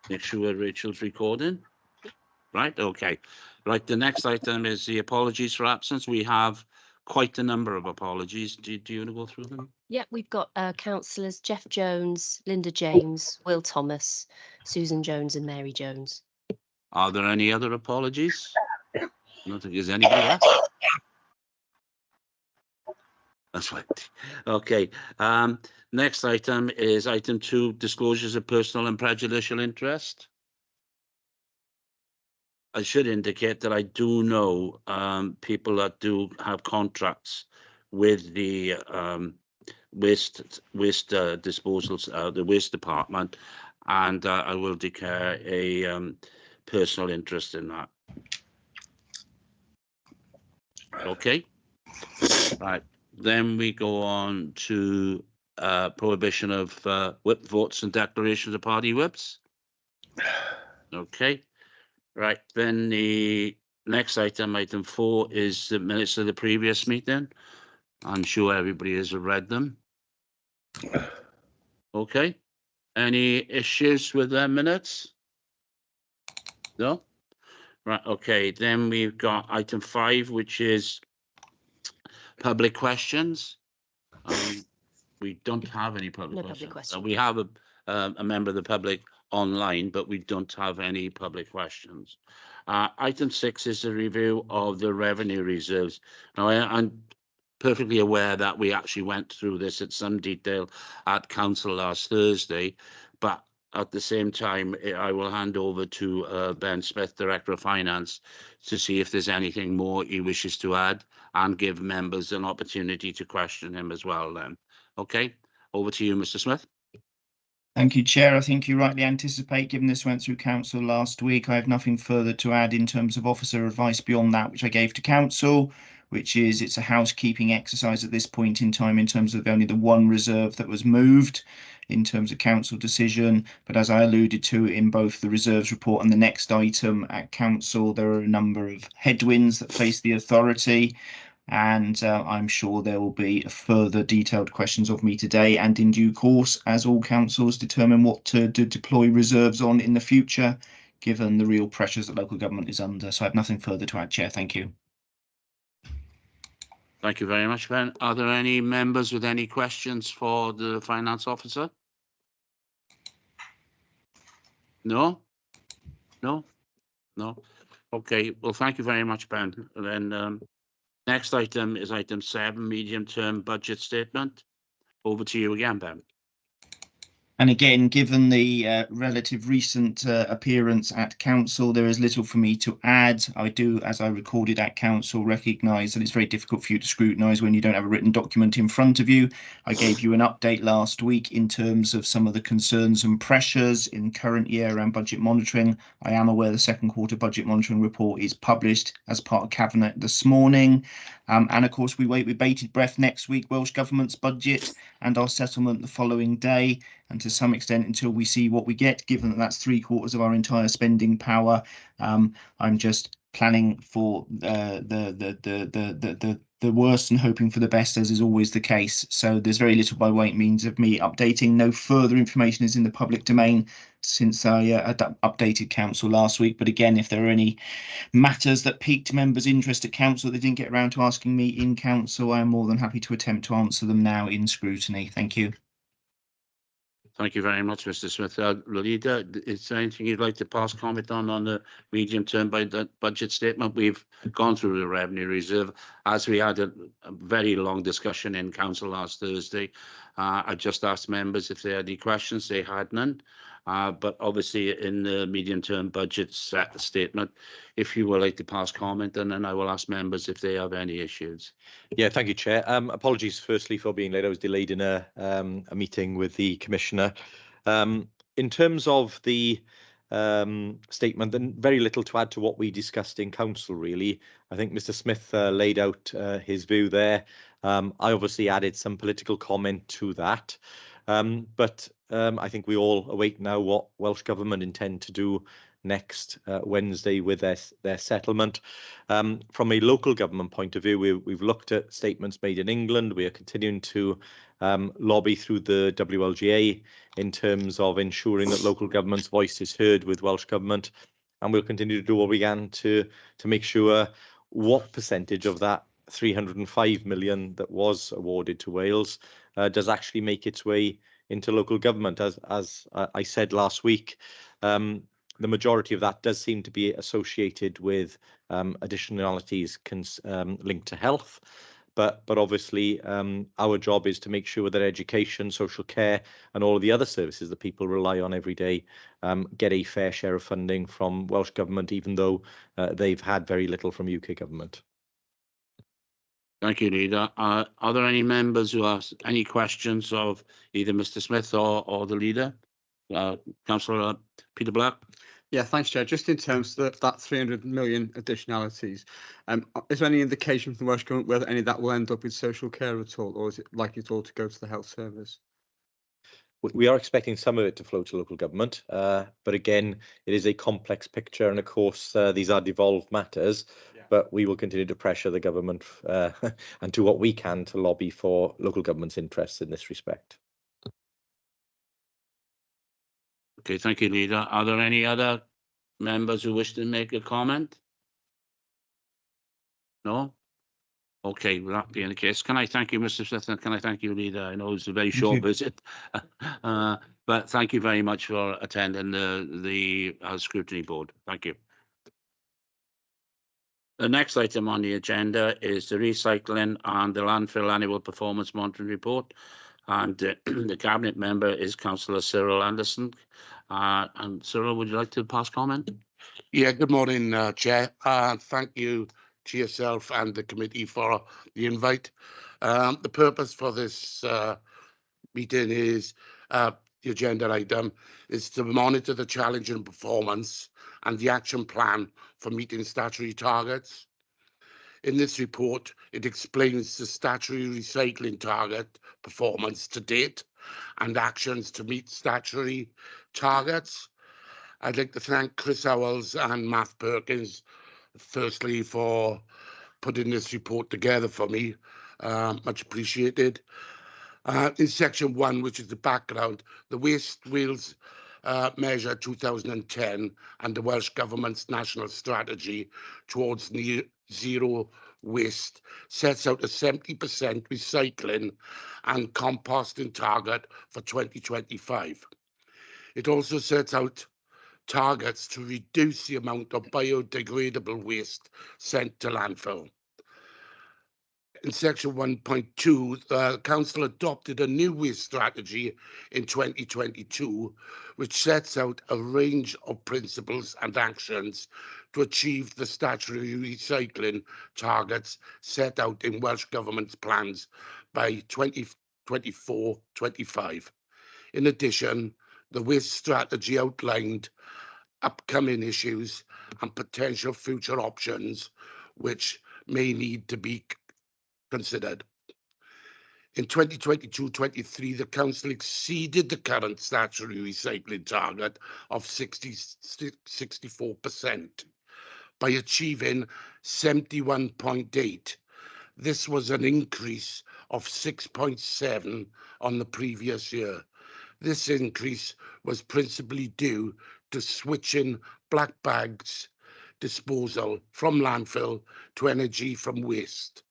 Make sure Rachel's recording. Right, okay. Right, the next item is the apologies for absence. We have quite a number of apologies. Do you want to go through them? Yeah, we've got councillors Jeff Jones, Linda James, Will Thomas, Susan Jones and Mary Jones. Are there any other apologies? I don't think there's anybody else. That's right. Okay. Next item is item 2, disclosures of personal and prejudicial interest. I should indicate that I do know people that do have contracts with the waste disposals, the waste department, and I will declare a personal interest in that. Okay. Right. Then we go on to prohibition of whip votes and declarations of party whips. Okay. Right. Then the next item, item 4, is the minutes of the previous meeting. I'm sure everybody has read them. Okay. Any issues with their minutes? No? Right. Okay. Then we've got item 5, which is public questions. We don't have any public questions. We have a member of the public online, but we don't have any public questions. Item 6 is a review of the revenue reserves. Now, I'm perfectly aware that we actually went through this at some detail at council last Thursday, but at the same time, I will hand over to Ben Smith, Director of Finance, to see if there's anything more he wishes to add and give members an opportunity to question him as well then. Okay, over to you, Mr. Smith. Thank you, Chair. I think you rightly anticipate, given this went through Council last week, I have nothing further to add in terms of officer advice beyond that which I gave to Council, which is it's a housekeeping exercise at this point in time in terms of only the one reserve that was moved in terms of Council decision. But as I alluded to in both the reserves report and the next item at Council, there are a number of headwinds that face the authority. And I'm sure there will be further detailed questions of me today and in due course as all councils determine what to deploy reserves on in the future, given the real pressures that local government is under. So I have nothing further to add, Chair. Thank you. Thank you very much, Ben. Are there any members with any questions for the Finance Officer? No? No? No? Okay, well, thank you very much, Ben. And then next item is item 7, medium-term budget statement. Over to you again, Ben. And again, given the relative recent appearance at Council, there is little for me to add. I do, as I recorded at Council, recognise that it's very difficult for you to scrutinise when you don't have a written document in front of you. I gave you an update last week in terms of some of the concerns and pressures in current year around budget monitoring. I am aware the second quarter budget monitoring report is published as part of Cabinet this morning. And of course, we wait with bated breath next week, Welsh Government's budget and our settlement the following day. And to some extent, until we see what we get, given that that's 3/4 of our entire spending power, I'm just planning for the worst and hoping for the best, as is always the case. So there's very little by way means of me updating. No further information is in the public domain since I updated Council last week. But again, if there are any matters that piqued members' interest at Council that they didn't get around to asking me in Council, I am more than happy to attempt to answer them now in scrutiny. Thank you. Thank you very much, Mr. Smith. Lolita, is there anything you'd like to pass comment on the medium-term budget statement? We've gone through the revenue reserve as we had a very long discussion in Council last Thursday. I just asked members if they had any questions. They had none. But obviously in the medium-term budget statement, if you would like to pass comment, and then I will ask members if they have any issues. Yeah, thank you, Chair. Apologies firstly for being late. I was delayed in a meeting with the Commissioner. In terms of the statement, then very little to add to what we discussed in Council, really. I think Mr. Smith laid out his view there. I obviously added some political comment to that. But I think we all await now what Welsh Government intend to do next Wednesday with their settlement. From a local government point of view, we've looked at statements made in England. We are continuing to lobby through the WLGA in terms of ensuring that local government's voice is heard with Welsh Government, and we'll continue to do what we can to make sure what percentage of that 305 million that was awarded to Wales does actually make its way into local government. As I said last week, the majority of that does seem to be associated with additionalities linked to health. But obviously, our job is to make sure that education, social care, and all of the other services that people rely on every day get a fair share of funding from Welsh Government, even though they've had very little from UK Government. Thank you, Leader. Are there any members who have any questions of either Mr. Smith or the Leader? Councillor Peter Black. Yeah, thanks, Chair. Just in terms of that 300 million additionalities, is there any indication from the Welsh Government whether any of that will end up with social care at all, or is it likely to all to go to the health service? We are expecting some of it to flow to local government, but again, it is a complex picture, and of course, these are devolved matters. Yeah. But we will continue to pressure the government and do what we can to lobby for local government's interests in this respect. Okay, thank you, Leader. Are there any other members who wish to make a comment? No? Okay, well, that being the case, can I thank you, Mr. Smith, and can I thank you, Leader? I know it's a very short visit, but thank you very much for attending the Scrutiny Board. Thank you. The next item on the agenda is the recycling and the landfill annual performance monitoring report. And the cabinet member is Councillor Cyril Anderson. And Cyril, would you like to pass comment? Yeah, good morning, Chair. Thank you to yourself and the committee for the invite. The purpose for this meeting is the agenda item is to monitor the challenge in performance and the action plan for meeting statutory targets. In this report, it explains the statutory recycling target performance to date and actions to meet statutory targets. I'd like to thank Chris Howells and Matt Perkins, firstly, for putting this report together for me. Much appreciated. In section 1, which is the background, the Waste Wales Measure 2010 and the Welsh Government's national strategy towards zero waste sets out a 70% recycling and composting target for 2025. It also sets out targets to reduce the amount of biodegradable waste sent to landfill. In section 1.2, the Council adopted a new waste strategy in 2022, which sets out a range of principles and actions to achieve the statutory recycling targets set out in Welsh Government's plans by 2024-25. In addition, the waste strategy outlined upcoming issues and potential future options which may need to be considered. In 2022-23, the Council exceeded the current statutory recycling target of 64% by achieving 71.8. This was an increase of 6.7 on the previous year. This increase was principally due to switching black bags disposal from landfill to energy from waste,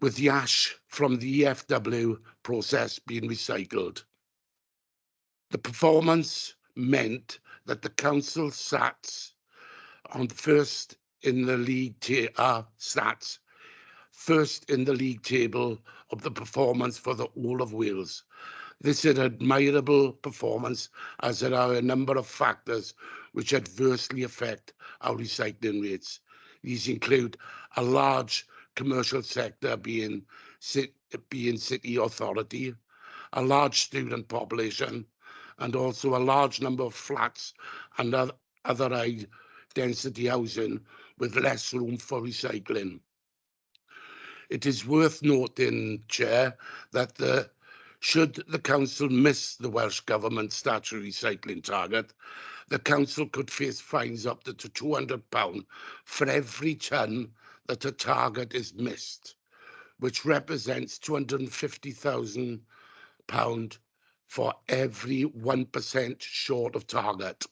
with the ash from the EFW process being recycled. The performance meant that the council sat on first in the league table of the performance for the whole of Wales. This is an admirable performance, as there are a number of factors which adversely affect our recycling rates. These include a large commercial sector being city authority, a large student population, and also a large number of flats and other high density housing with less room for recycling. It is worth noting, Chair, that should the Council miss the Welsh Government statutory recycling target, the Council could face fines up to £200 for every tonne that a target is missed, which represents £250,000 £1 for every 1% short of target.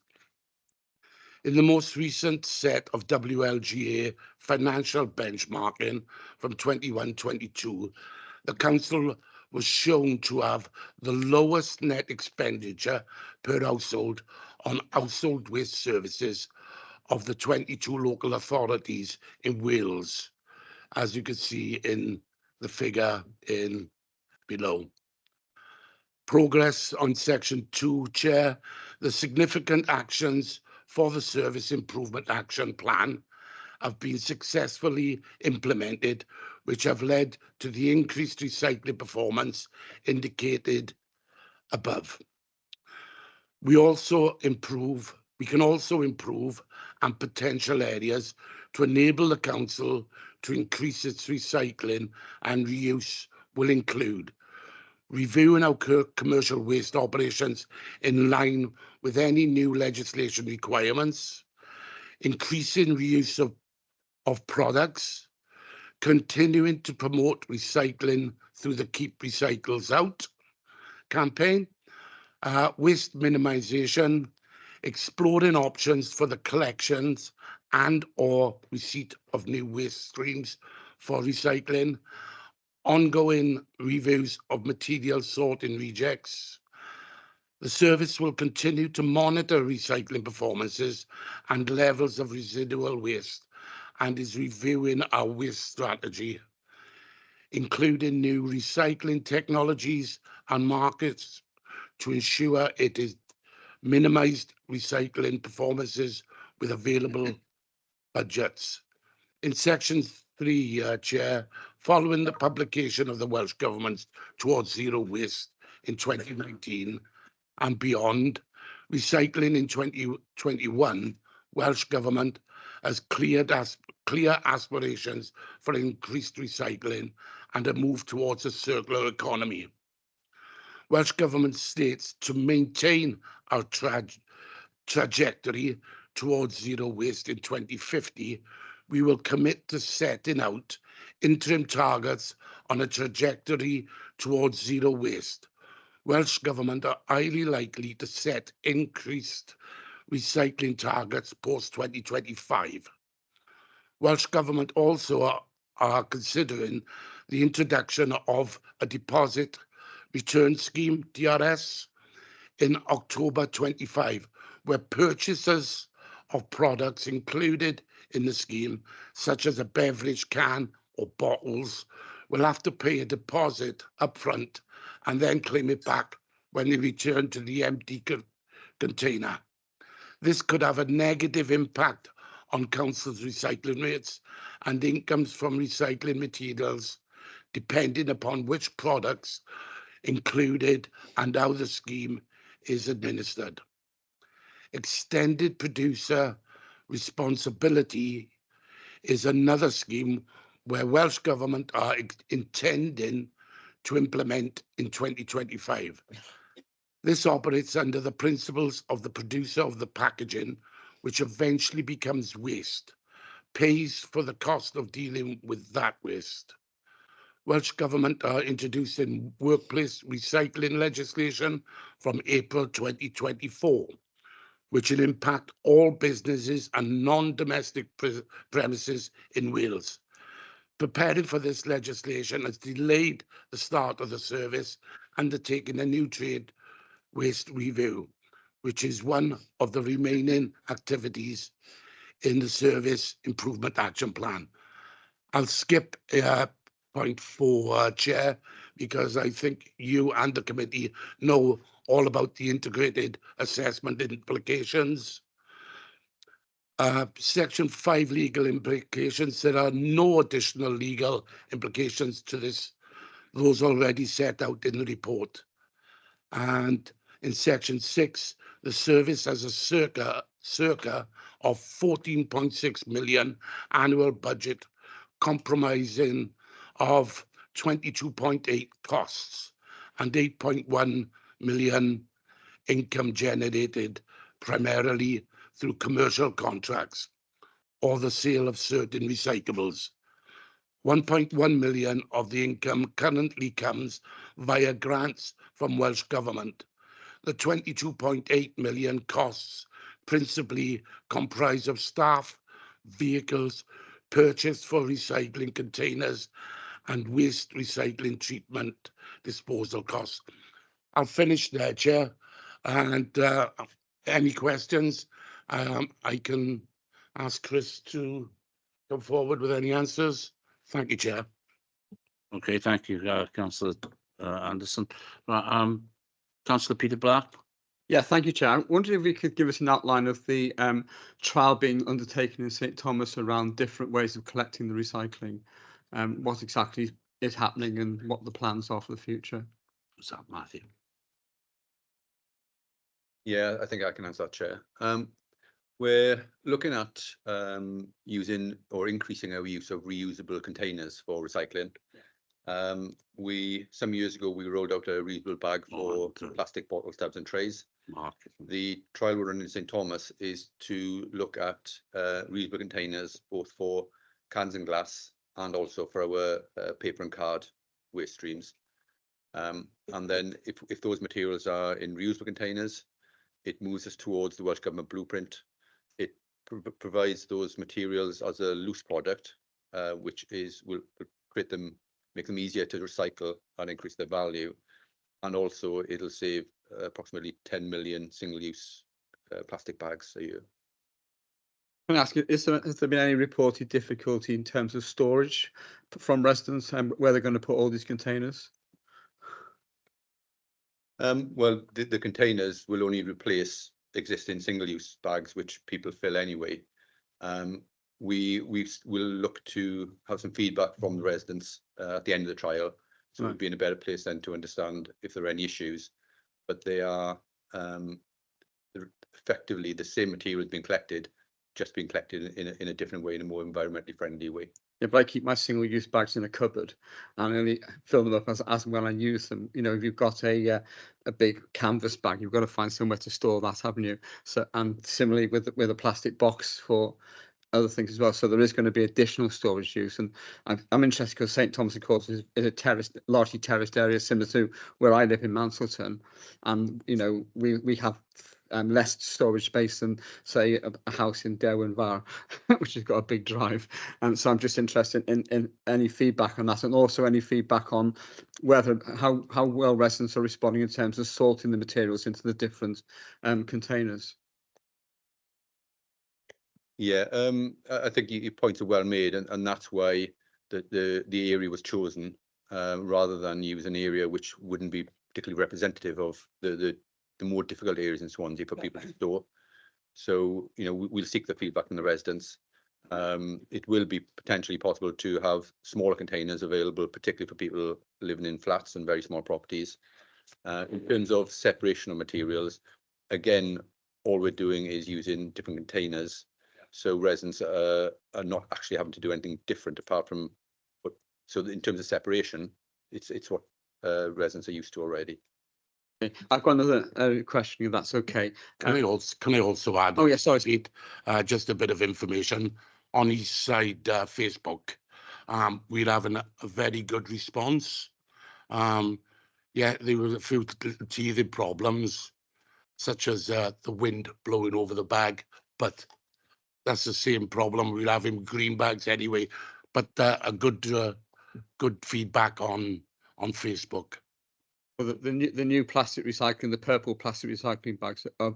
In the most recent set of WLGA financial benchmarking from 21-22, the Council was shown to have the lowest net expenditure per household on household waste services of the 22 local authorities in Wales, as you can see in the figure in below. Progress on Section 2, Chair. The significant actions for the Service Improvement Action Plan have been successfully implemented, which have led to the increased recycling performance indicated above. We can also improve and potential areas to enable the Council to increase its recycling and reuse will include reviewing our commercial waste operations in line with any new legislation requirements, increasing reuse of products, continuing to promote recycling through the Keep Recycles Out campaign, waste minimisation, exploring options for the collections and/or receipt of new waste streams for recycling, ongoing reviews of material sorting rejects. The service will continue to monitor recycling performances and levels of residual waste and is reviewing our waste strategy, including new recycling technologies and markets to ensure it is minimised recycling performances with available budgets. In Section 3, Chair, following the publication of the Welsh Government's Towards Zero Waste in 2019 and beyond, recycling in 2021, Welsh Government has clear aspirations for increased recycling and a move towards a circular economy. Welsh Government states to maintain our trajectory towards zero waste in 2050, we will commit to setting out interim targets on a trajectory towards zero waste. Welsh Government are highly likely to set increased recycling targets post-2025. Welsh Government also are considering the introduction of a deposit return scheme, DRS, in October 25, where purchasers of products included in the scheme, such as a beverage can or bottles, will have to pay a deposit upfront and then claim it back when they return to the empty container. This could have a negative impact on councils' recycling rates and incomes from recycling materials, depending upon which products included and how the scheme is administered. Extended producer responsibility is another scheme where Welsh Government are intending to implement in 2025. This operates under the principles of the producer of the packaging, which eventually becomes waste, pays for the cost of dealing with that waste. Welsh Government are introducing workplace recycling legislation from April 2024, which will impact all businesses and non-domestic premises in Wales. Preparing for this legislation has delayed the start of the service, undertaking a new trade waste review, which is one of the remaining activities in the Service Improvement Action Plan. I'll skip point 4, Chair, because I think you and the committee know all about the integrated assessment implications. Section 5, legal implications. There are no additional legal implications to this, those already set out in the report. And in Section 6, the service has a circa of 14.6 million annual budget, comprising of 22.8 costs and 8.1 million income generated primarily through commercial contracts or the sale of certain recyclables. 1.1 million of the income currently comes via grants from Welsh Government. The 22.8 million costs principally comprise of staff, vehicles, purchase for recycling containers, and waste recycling treatment disposal costs. I'll finish there, Chair, and any questions, I can ask Chris to come forward with any answers. Thank you, Chair. Okay, thank you, Councillor Anderson. Right, Councillor Peter Black. Yeah, thank you, Chair. I wondered if we could give us an outline of the trial being undertaken in St Thomas around different ways of collecting the recycling, what exactly is happening and what the plans are for the future. What's that, Matthew? Yeah, I think I can answer that, Chair. We're looking at using or increasing our use of reusable containers for recycling. Some years ago, we rolled out a reusable bag for plastic bottle stubs and trays. The trial we're running in St Thomas is to look at reusable containers, both for cans and glass and also for our paper and card waste streams. And then if those materials are in reusable containers, it moves us towards the Welsh Government blueprint. It provides those materials as a loose product, which will create them, make them easier to recycle and increase their value. And also it'll save approximately 10 million single-use plastic bags a year. Can I ask you, has there been any reported difficulty in terms of storage from residents and where they're going to put all these containers? Well, the containers will only replace existing single-use bags, which people fill anyway. We will look to have some feedback from the residents at the end of the trial, so we'll be in a better place then to understand if there are any issues. But they are effectively the same materials being collected, just being collected in a different way, in a more environmentally friendly way. Yeah, but I keep my single-use bags in a cupboard and only fill them up as and when I use them. You know, if you've got a big canvas bag, you've got to find somewhere to store that, haven't you? So, and similarly with a plastic box for other things as well. So there is going to be additional storage use, and I'm interested because St Thomas, of course, is a largely terraced area similar to where I live in Mansleton, and you know we have less storage space than say a house in Derwent Var, which has got a big drive. And so I'm just interested in any feedback on that, and also any feedback on whether how well residents are responding in terms of sorting the materials into the different containers. Yeah, I think your points are well made, and that's why the area was chosen rather than use an area which wouldn't be particularly representative of the more difficult areas in Swansea for people to store. So, you know, we'll seek the feedback from the residents. It will be potentially possible to have smaller containers available, particularly for people living in flats and very small properties. In terms of separation of materials, again, all we're doing is using different containers. So residents are not actually having to do anything different apart from what. So in terms of separation, it's what residents are used to already. Okay. I've got another question, if that's okay. Can I also add? Oh yeah, sorry. Pete, just a bit of information on East Side Facebook. We're having a very good response. Yeah, there were a few teething problems, such as the wind blowing over the bag, but that's the same problem we're having with green bags anyway. But a good feedback on Facebook. Well, the new plastic recycling, the purple plastic recycling bags are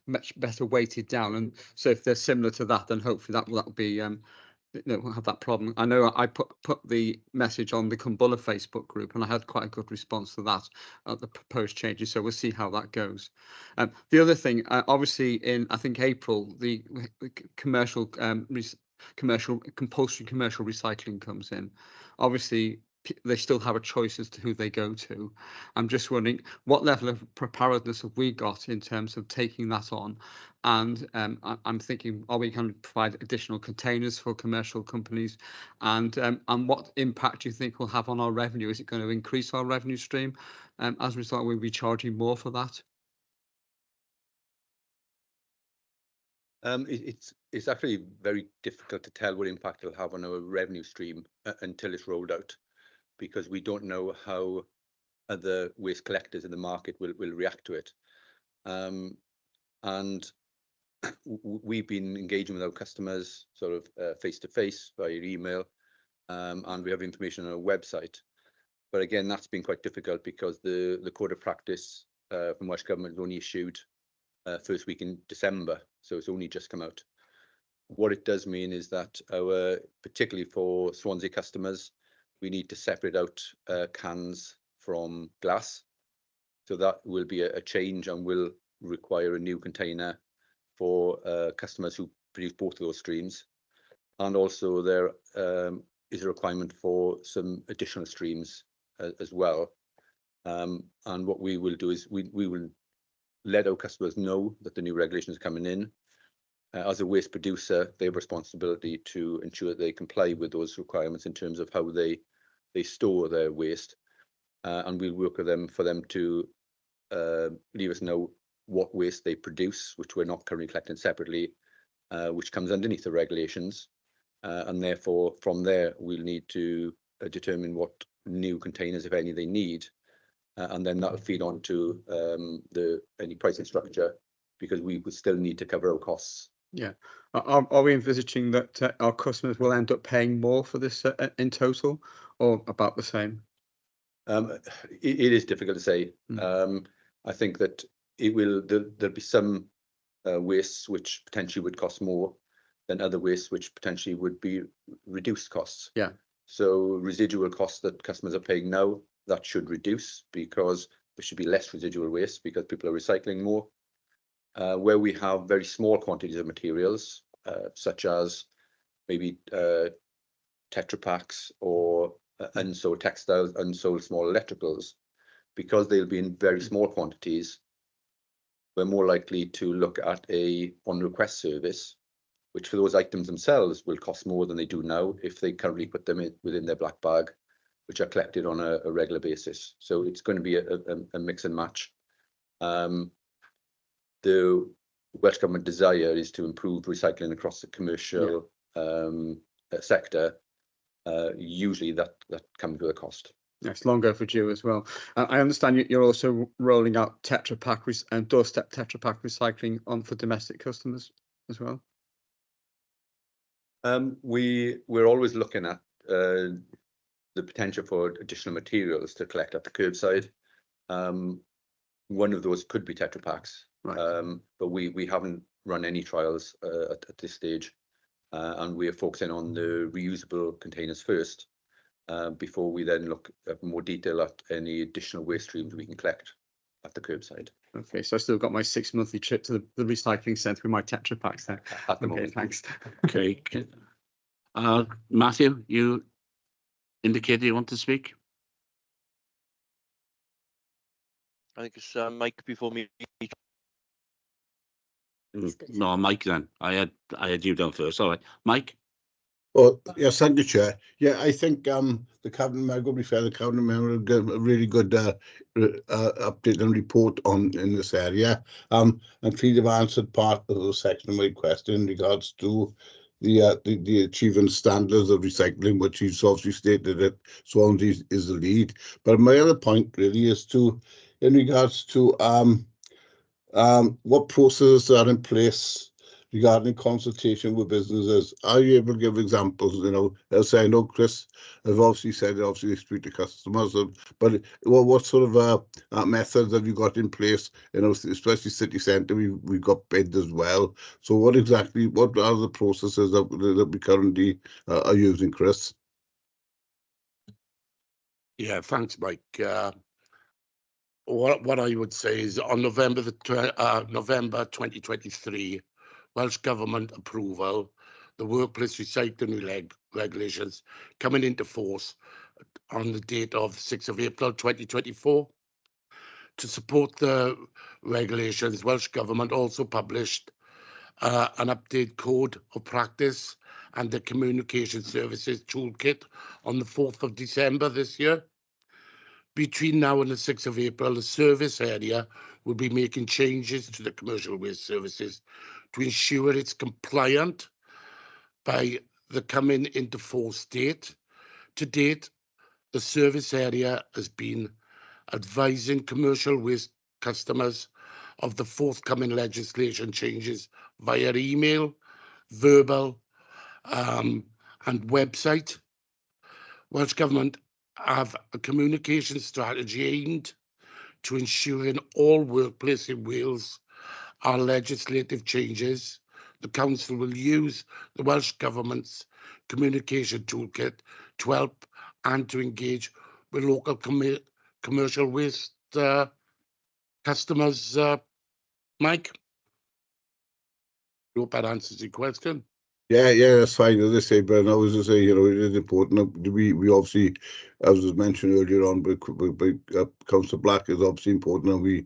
much better weighted down, and so if they're similar to that, then hopefully that'll be won't have that problem. I know I put the message on the Cumbulla Facebook group, and I had quite a good response to that at the proposed changes. So we'll see how that goes. The other thing, obviously, in I think April, the compulsory commercial recycling comes in. Obviously, they still have a choice as to who they go to. I'm just wondering what level of preparedness have we got in terms of taking that on, and I'm thinking, are we going to provide additional containers for commercial companies, and what impact do you think will have on our revenue? Is it going to increase our revenue stream? As a result, we'll be charging more for that. It's actually very difficult to tell what impact it'll have on our revenue stream until it's rolled out, because we don't know how other waste collectors in the market will react to it. And we've been engaging with our customers sort of face to face via email, and we have information on our website. But again, that's been quite difficult because the code of practice from Welsh Government was only issued first week in December, so it's only just come out. What it does mean is that particularly for Swansea customers, we need to separate out cans from glass. So that will be a change and will require a new container for customers who produce both of those streams. And also there is a requirement for some additional streams as well. And what we will do is we will let our customers know that the new regulation is coming in. As a waste producer, they have responsibility to ensure that they comply with those requirements in terms of how they store their waste. And we'll work with them for them to leave us know what waste they produce, which we're not currently collecting separately, which comes underneath the regulations. And therefore, from there, we'll need to determine what new containers, if any, they need. And then that'll feed on to any pricing structure, because we would still need to cover our costs. Yeah. Are we envisaging that our customers will end up paying more for this in total, or about the same? It is difficult to say. I think that there'll be some wastes which potentially would cost more than other wastes which potentially would be reduced costs. Yeah. So residual costs that customers are paying now, that should reduce, because there should be less residual waste because people are recycling more. Where we have very small quantities of materials, such as maybe Tetra Paks or unsold textiles, unsold small electricals, because they'll be in very small quantities, we're more likely to look at a on-request service, which for those items themselves will cost more than they do now if they currently put them within their black bag, which are collected on a regular basis. So it's going to be a mix and match. The Welsh Government desire is to improve recycling across the commercial sector. Usually that comes with a cost. Yes, long overdue as well. I understand you're also rolling out Tetra Pak and doorstep Tetra Pak recycling for domestic customers as well. We're always looking at the potential for additional materials to collect at the curbside. One of those could be Tetra Paks, right. But we haven't run any trials at this stage, and we are focusing on the reusable containers first, before we then look at more detail at any additional waste streams we can collect at the curbside. Okay, so I still got my 6 monthly trip to the recycling centre with my Tetra Paks there. At the moment. Thanks. Okay. Matthew, you indicated you want to speak? I think it's Mike before me. No, Mike then. I had you down first. All right, Mike. Well, yes, thank you, Chair. Yeah, I think the cabinet, I've got to be fair, the cabinet member gave a really good update and report in this area. And please have answered part of the section of my question in regards to the achieving standards of recycling, which he's obviously stated that Swansea is the lead. But my other point really is in regards to what processes are in place regarding consultation with businesses. Are you able to give examples? You know, as I know Chris has obviously said, they speak to customers, but what sort of methods have you got in place? You know, especially city centre, we've got bids as well. So what are the processes that we currently are using, Chris? Yeah, thanks, Mike. What I would say is on November 2023, Welsh Government approval, the workplace recycling regulations coming into force on the date of 6th of April 2024. To support the regulations, Welsh Government also published an updated code of practice and the communication services toolkit on the 4th of December this year. Between now and the 6th of April, the service area will be making changes to the commercial waste services to ensure it's compliant by the coming into force date. To date, the service area has been advising commercial waste customers of the forthcoming legislation changes via email, verbal, and website. Welsh Government have a communication strategy aimed to ensuring all workplaces in Wales are legislative changes. The Council will use the Welsh Government's communication toolkit to help and to engage with local commercial waste customers. Mike, I hope that answers your question. Yeah, that's fine. As I say, but I was to say, it is important. We obviously, as was mentioned earlier on, but Councillor Black is obviously important, and we,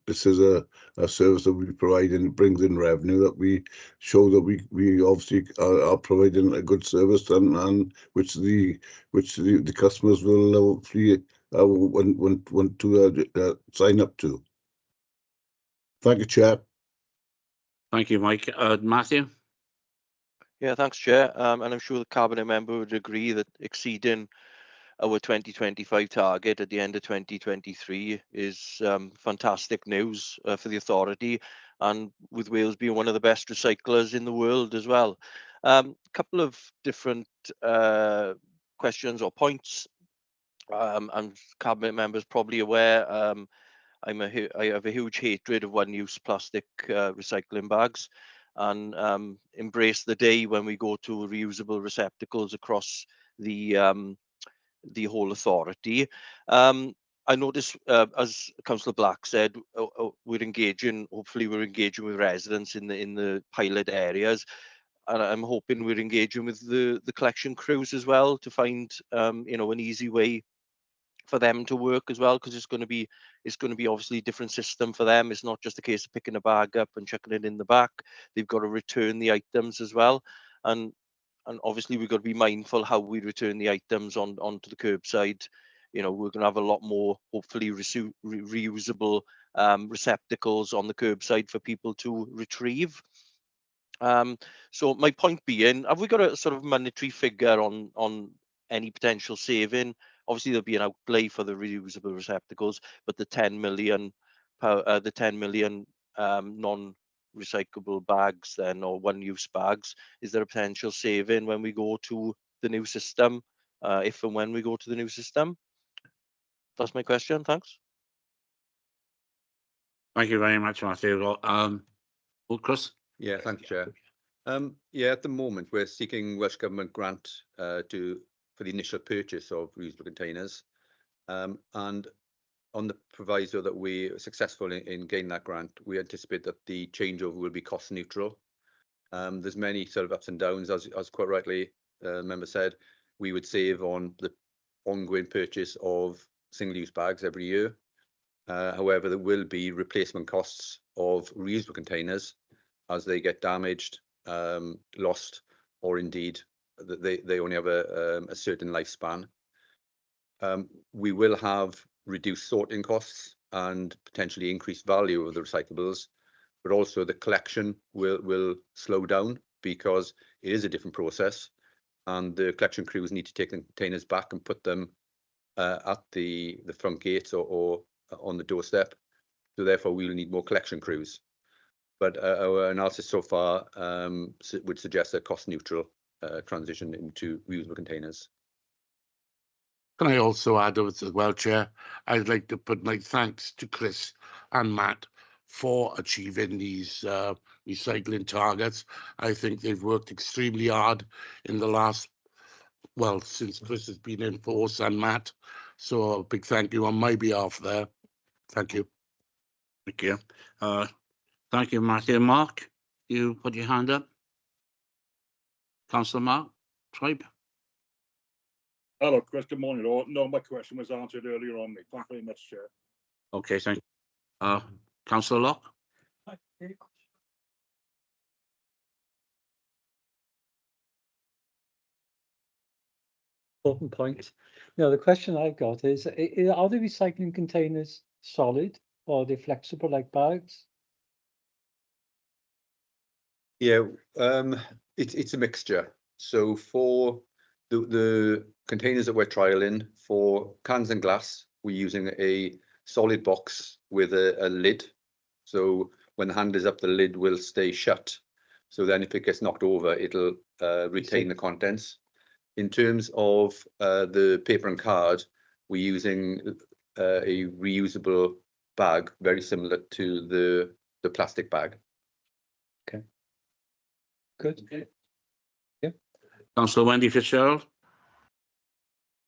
this is a service that we provide, and it brings in revenue that we show that we obviously are providing a good service, and which the customers will hopefully want to sign up to. Thank you, Chair. Thank you, Mike. Matthew? Yeah, thanks, Chair. And I'm sure the Cabinet member would agree that exceeding our 2025 target at the end of 2023 is fantastic news for the authority, and with Wales being one of the best recyclers in the world as well. A couple of different questions or points. And Cabinet members probably aware, I have a huge hatred of one-use plastic recycling bags, and embrace the day when we go to reusable receptacles across the whole authority. I notice, as Councillor Black said, hopefully we're engaging with residents in the pilot areas, and I'm hoping we're engaging with the collection crews as well to find an easy way for them to work as well, because it's going to be obviously a different system for them. It's not just a case of picking a bag up and chucking it in the back. They've got to return the items as well, and obviously we've got to be mindful how we return the items onto the curbside. We're going to have a lot more, hopefully, reusable receptacles on the curbside for people to retrieve. So my point being, have we got a sort of monetary figure on any potential saving? Obviously, there'll be an outlay for the reusable receptacles, but the 10 million non-recyclable bags then, or one-use bags, is there a potential saving when we go to the new system, if and when we go to the new system? That's my question. Thanks. Thank you very much, Matthew. Chris? Yeah, thank you, Chair. Yeah, at the moment we're seeking Welsh Government grant for the initial purchase of reusable containers, and on the proviso that we are successful in gaining that grant, we anticipate that the changeover will be cost neutral. There's many sort of ups and downs, as quite rightly the member said. We would save on the ongoing purchase of single-use bags every year. However, there will be replacement costs of reusable containers as they get damaged, lost, or indeed they only have a certain lifespan. We will have reduced sorting costs and potentially increased value of the recyclables, but also the collection will slow down because it is a different process, and the collection crews need to take the containers back and put them at the front gates or on the doorstep. So therefore, we will need more collection crews. But our analysis so far would suggest a cost-neutral transition into reusable containers. Can I also add as well, Chair? I'd like to put my thanks to Chris and Matt for achieving these recycling targets. I think they've worked extremely hard in the last, well, since Chris has been in force, and Matt. So a big thank you on my behalf there. Thank you. Thank you. Thank you, Matthew. Mark, you put your hand up. Councillor Mark Tribe. Hello, Chris. Good morning, all. No, my question was answered earlier on. Thank you very much, Chair. Okay, thank you. Councillor Locke. Important point. No, the question I've got is, are the recycling containers solid or are they flexible like bags? Yeah, it's a mixture. So for the containers that we're trialing, for cans and glass, we're using a solid box with a lid. So when the hand is up, the lid will stay shut. So then if it gets knocked over, it'll retain the contents. In terms of the paper and card, we're using a reusable bag, very similar to the plastic bag. Good. Councillor Wendy Fitzgerald.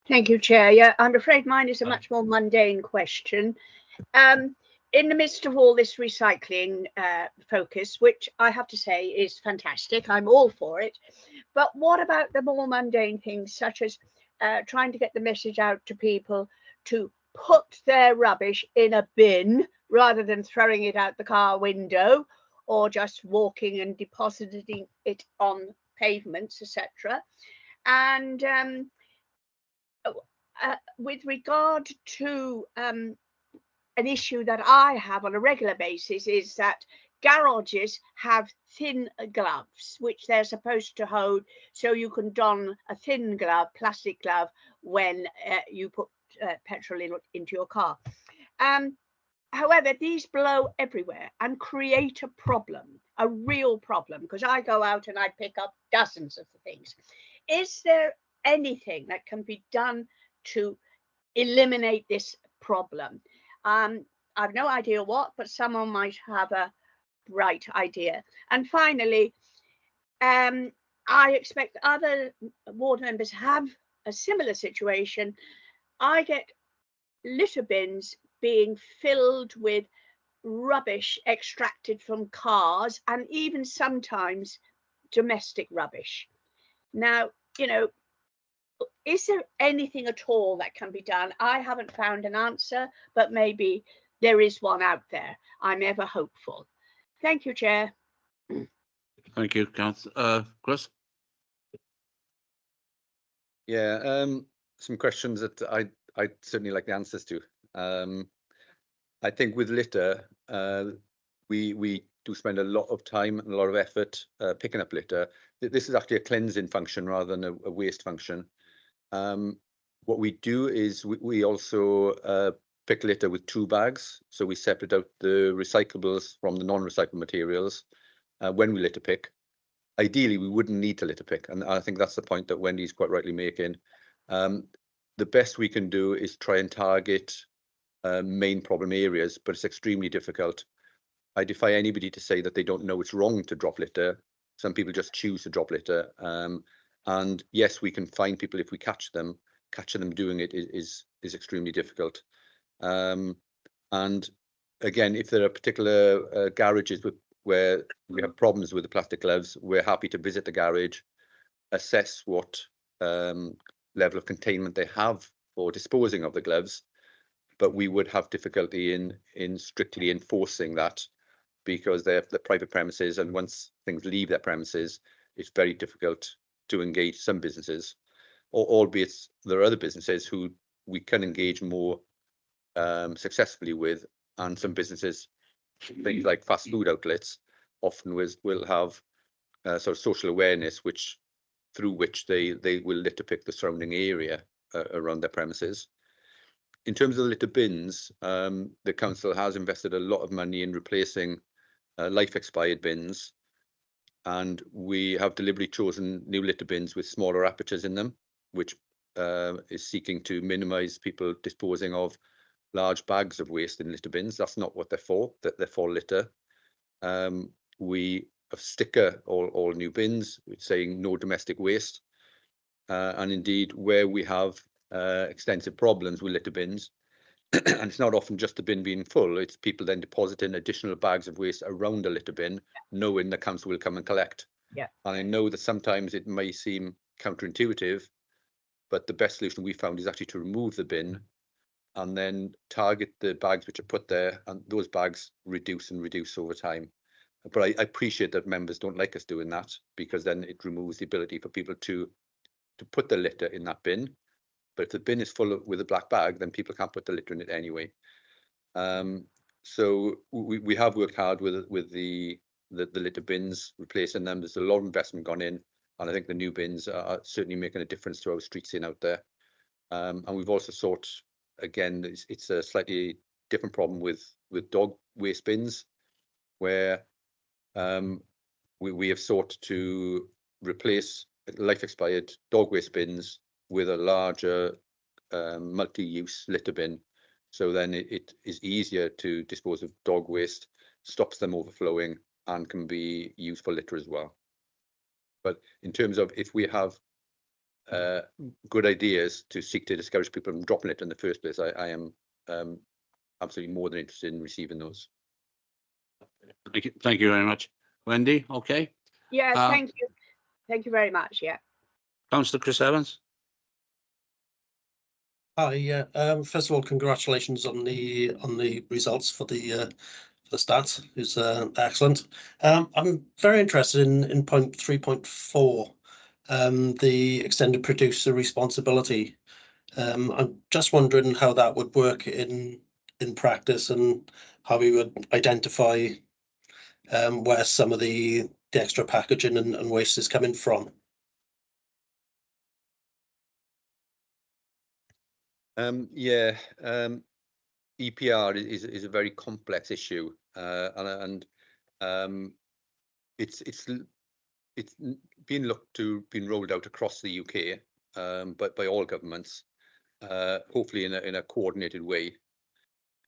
Thank you, Chair. Yeah, I'm afraid mine is a much more mundane question. In the midst of all this recycling focus, which I have to say is fantastic, I'm all for it. But what about the more mundane things, such as trying to get the message out to people to put their rubbish in a bin rather than throwing it out the car window or just walking and depositing it on pavements, etc. And with regard to an issue that I have on a regular basis is that garages have thin gloves which they're supposed to hold, so you can don a thin glove, plastic glove, when you put petrol into your car. However, these blow everywhere and create a problem, a real problem, because I go out and I pick up dozens of the things. Is there anything that can be done to eliminate this problem? I've no idea what, but someone might have a bright idea. And finally, I expect other ward members have a similar situation. I get litter bins being filled with rubbish extracted from cars and even sometimes domestic rubbish. Now, you know, is there anything at all that can be done? I haven't found an answer, but maybe there is one out there. I'm ever hopeful. Thank you, Chair. Thank you, Councillor. Chris? Yeah, some questions that I'd certainly like the answers to. I think with litter, we do spend a lot of time and a lot of effort picking up litter. This is actually a cleansing function rather than a waste function. What we do is we also pick litter with two bags. So we separate out the recyclables from the non-recyclable materials when we litter pick. Ideally, we wouldn't need to litter pick. And I think that's the point that Wendy's quite rightly making. The best we can do is try and target main problem areas, but it's extremely difficult. I defy anybody to say that they don't know it's wrong to drop litter. Some people just choose to drop litter. And yes, we can find people if we catch them. Catching them doing it is extremely difficult. And again, if there are particular garages where we have problems with the plastic gloves, we're happy to visit the garage, assess what level of containment they have for disposing of the gloves, but we would have difficulty in strictly enforcing that because they're the private premises, and once things leave their premises, it's very difficult to engage some businesses, albeit there are other businesses who we can engage more successfully with, and some businesses, things like fast food outlets, often will have sort of social awareness, through which they will litter pick the surrounding area around their premises. In terms of the litter bins, the council has invested a lot of money in replacing life expired bins, and we have deliberately chosen new litter bins with smaller apertures in them, which is seeking to minimise people disposing of large bags of waste in litter bins. That's not what they're for. They're for litter. We have sticker all new bins saying no domestic waste, and indeed where we have extensive problems with litter bins, and it's not often just the bin being full, it's people then depositing additional bags of waste around a litter bin, knowing the council will come and collect. Yeah. And I know that sometimes it may seem counterintuitive, but the best solution we found is actually to remove the bin and then target the bags which are put there, and those bags reduce and reduce over time. But I appreciate that members don't like us doing that, because then it removes the ability for people to put the litter in that bin. But if the bin is full with a black bag, then people can't put the litter in it anyway. So we have worked hard with the litter bins, replacing them. There's a lot of investment gone in, and I think the new bins are certainly making a difference to our street scene out there. And we've also sought, again, it's a slightly different problem with dog waste bins, where we have sought to replace life expired dog waste bins with a larger multi-use litter bin. So then it is easier to dispose of dog waste, stops them overflowing, and can be used for litter as well. But in terms of if we have good ideas to seek to discourage people from dropping it in the first place, I am absolutely more than interested in receiving those. Thank you very much. Wendy, okay? Yeah, thank you. Thank you very much. Yeah. Councillor Chris Evans. Hi, yeah. First of all, congratulations on the results for the stats. It's excellent. I'm very interested in point 3.4, the extended producer responsibility. I'm just wondering how that would work in practice, and how we would identify where some of the extra packaging and waste is coming from. EPR is a very complex issue, and it's been rolled out across the UK, but by all governments, hopefully in a coordinated way.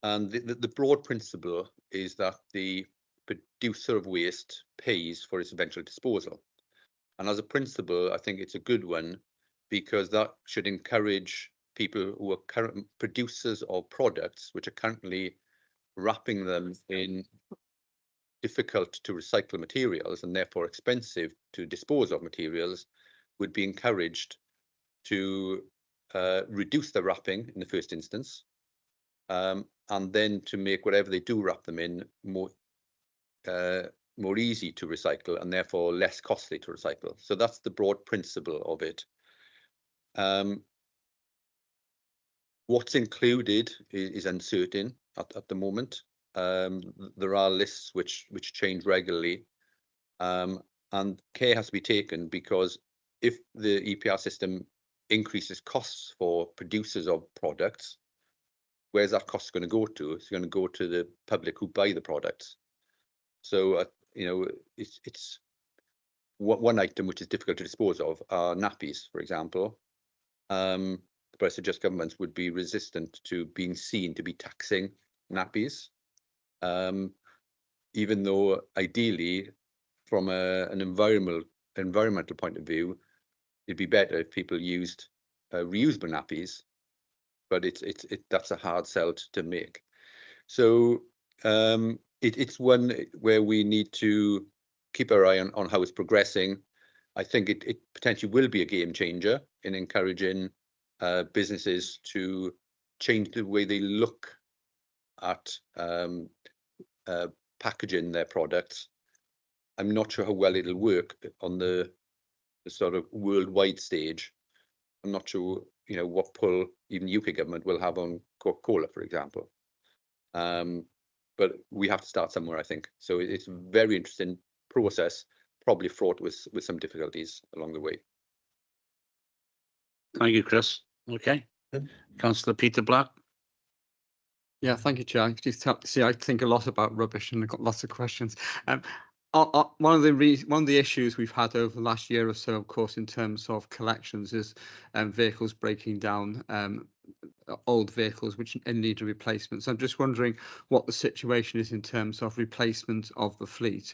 And the broad principle is that the producer of waste pays for its eventual disposal. And as a principle, I think it's a good one, because that should encourage people who are current producers of products which are currently wrapping them in difficult to recycle materials and therefore expensive to dispose of materials, would be encouraged to reduce the wrapping in the first instance, and then to make whatever they do wrap them in more easy to recycle, and therefore less costly to recycle. So that's the broad principle of it. What's included is uncertain at the moment. There are lists which change regularly, and care has to be taken, because if the EPR system increases costs for producers of products, where's that cost going to go to? It's going to go to the public who buy the products. So it's one item which is difficult to dispose of are nappies, for example. The British Just governments would be resistant to being seen to be taxing nappies, even though ideally, from an environmental point of view, it'd be better if people used reusable nappies. But that's a hard sell to make. So it's one where we need to keep our eye on how it's progressing. I think it potentially will be a game changer in encouraging businesses to change the way they look at packaging their products. I'm not sure how well it'll work on the sort of worldwide stage. I'm not sure, what pull even UK government will have on Coca-Cola, for example. But we have to start somewhere, I think. So it's a very interesting process, probably fraught with some difficulties along the way. Thank you, Chris. Okay. Councillor Peter Black. Yeah, thank you, Chair. I think a lot about rubbish, and I've got lots of questions. One of the issues we've had over the last year or so, of course, in terms of collections, is vehicles breaking down, old vehicles which need a replacement. So I'm just wondering what the situation is in terms of replacement of the fleet.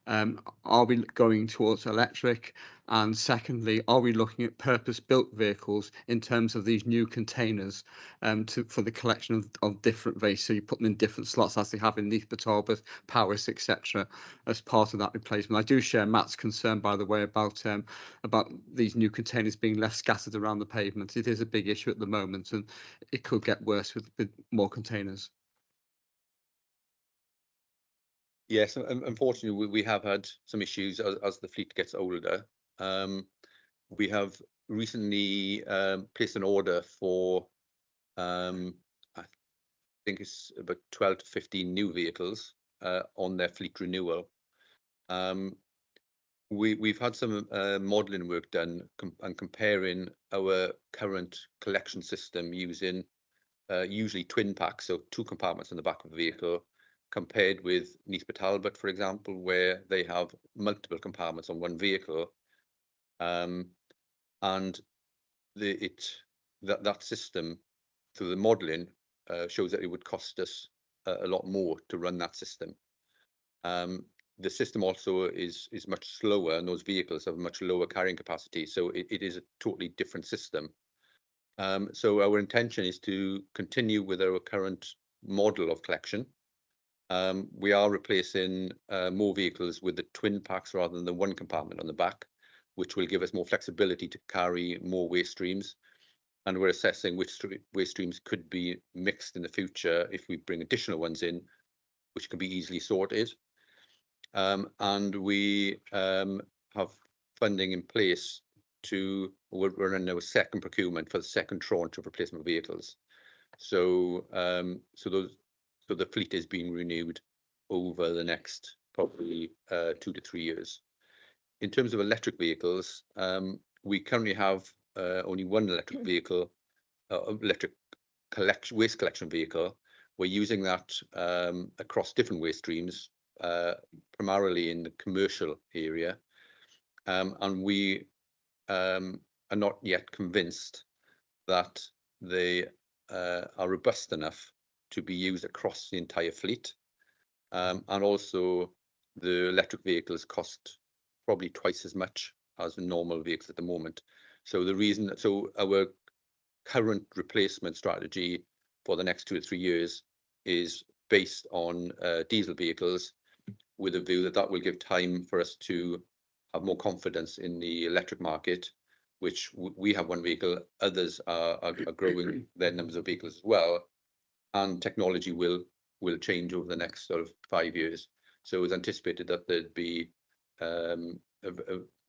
Are we going towards electric? And secondly, are we looking at purpose-built vehicles in terms of these new containers for the collection of different waste? So you put them in different slots, as they have in Neath, Talbot, Powys, etc., as part of that replacement. I do share Matt's concern, by the way, about these new containers being left scattered around the pavement. It is a big issue at the moment, and it could get worse with more containers. Yes, unfortunately, we have had some issues as the fleet gets older. We have recently placed an order for, I think it's about 12 to 15 new vehicles on their fleet renewal. We've had some modelling work done and comparing our current collection system using usually twin packs, so 2 compartments in the back of the vehicle, compared with Neath Talbot, for example, where they have multiple compartments on one vehicle, and that system, through the modelling, shows that it would cost us a lot more to run that system. The system also is much slower, and those vehicles have much lower carrying capacity, so it is a totally different system. So our intention is to continue with our current model of collection. We are replacing more vehicles with the twin packs rather than the 1 compartment on the back, which will give us more flexibility to carry more waste streams. And we're assessing which waste streams could be mixed in the future if we bring additional ones in, which can be easily sorted. And we have funding in place we're running our second procurement for the second tranche of replacement vehicles. So the fleet is being renewed over the next probably 2 to 3 years. In terms of electric vehicles, we currently have only 1 electric vehicle, electric waste collection vehicle. We're using that across different waste streams, primarily in the commercial area, and we are not yet convinced that they are robust enough to be used across the entire fleet. And also the electric vehicles cost probably twice as much as the normal vehicles at the moment. So our current replacement strategy for the next 2 to 3 years is based on diesel vehicles, with a view that will give time for us to have more confidence in the electric market, which we have 1 vehicle, others are growing their numbers of vehicles as well, and technology will change over the next sort of 5 years. So it's anticipated that there'd be a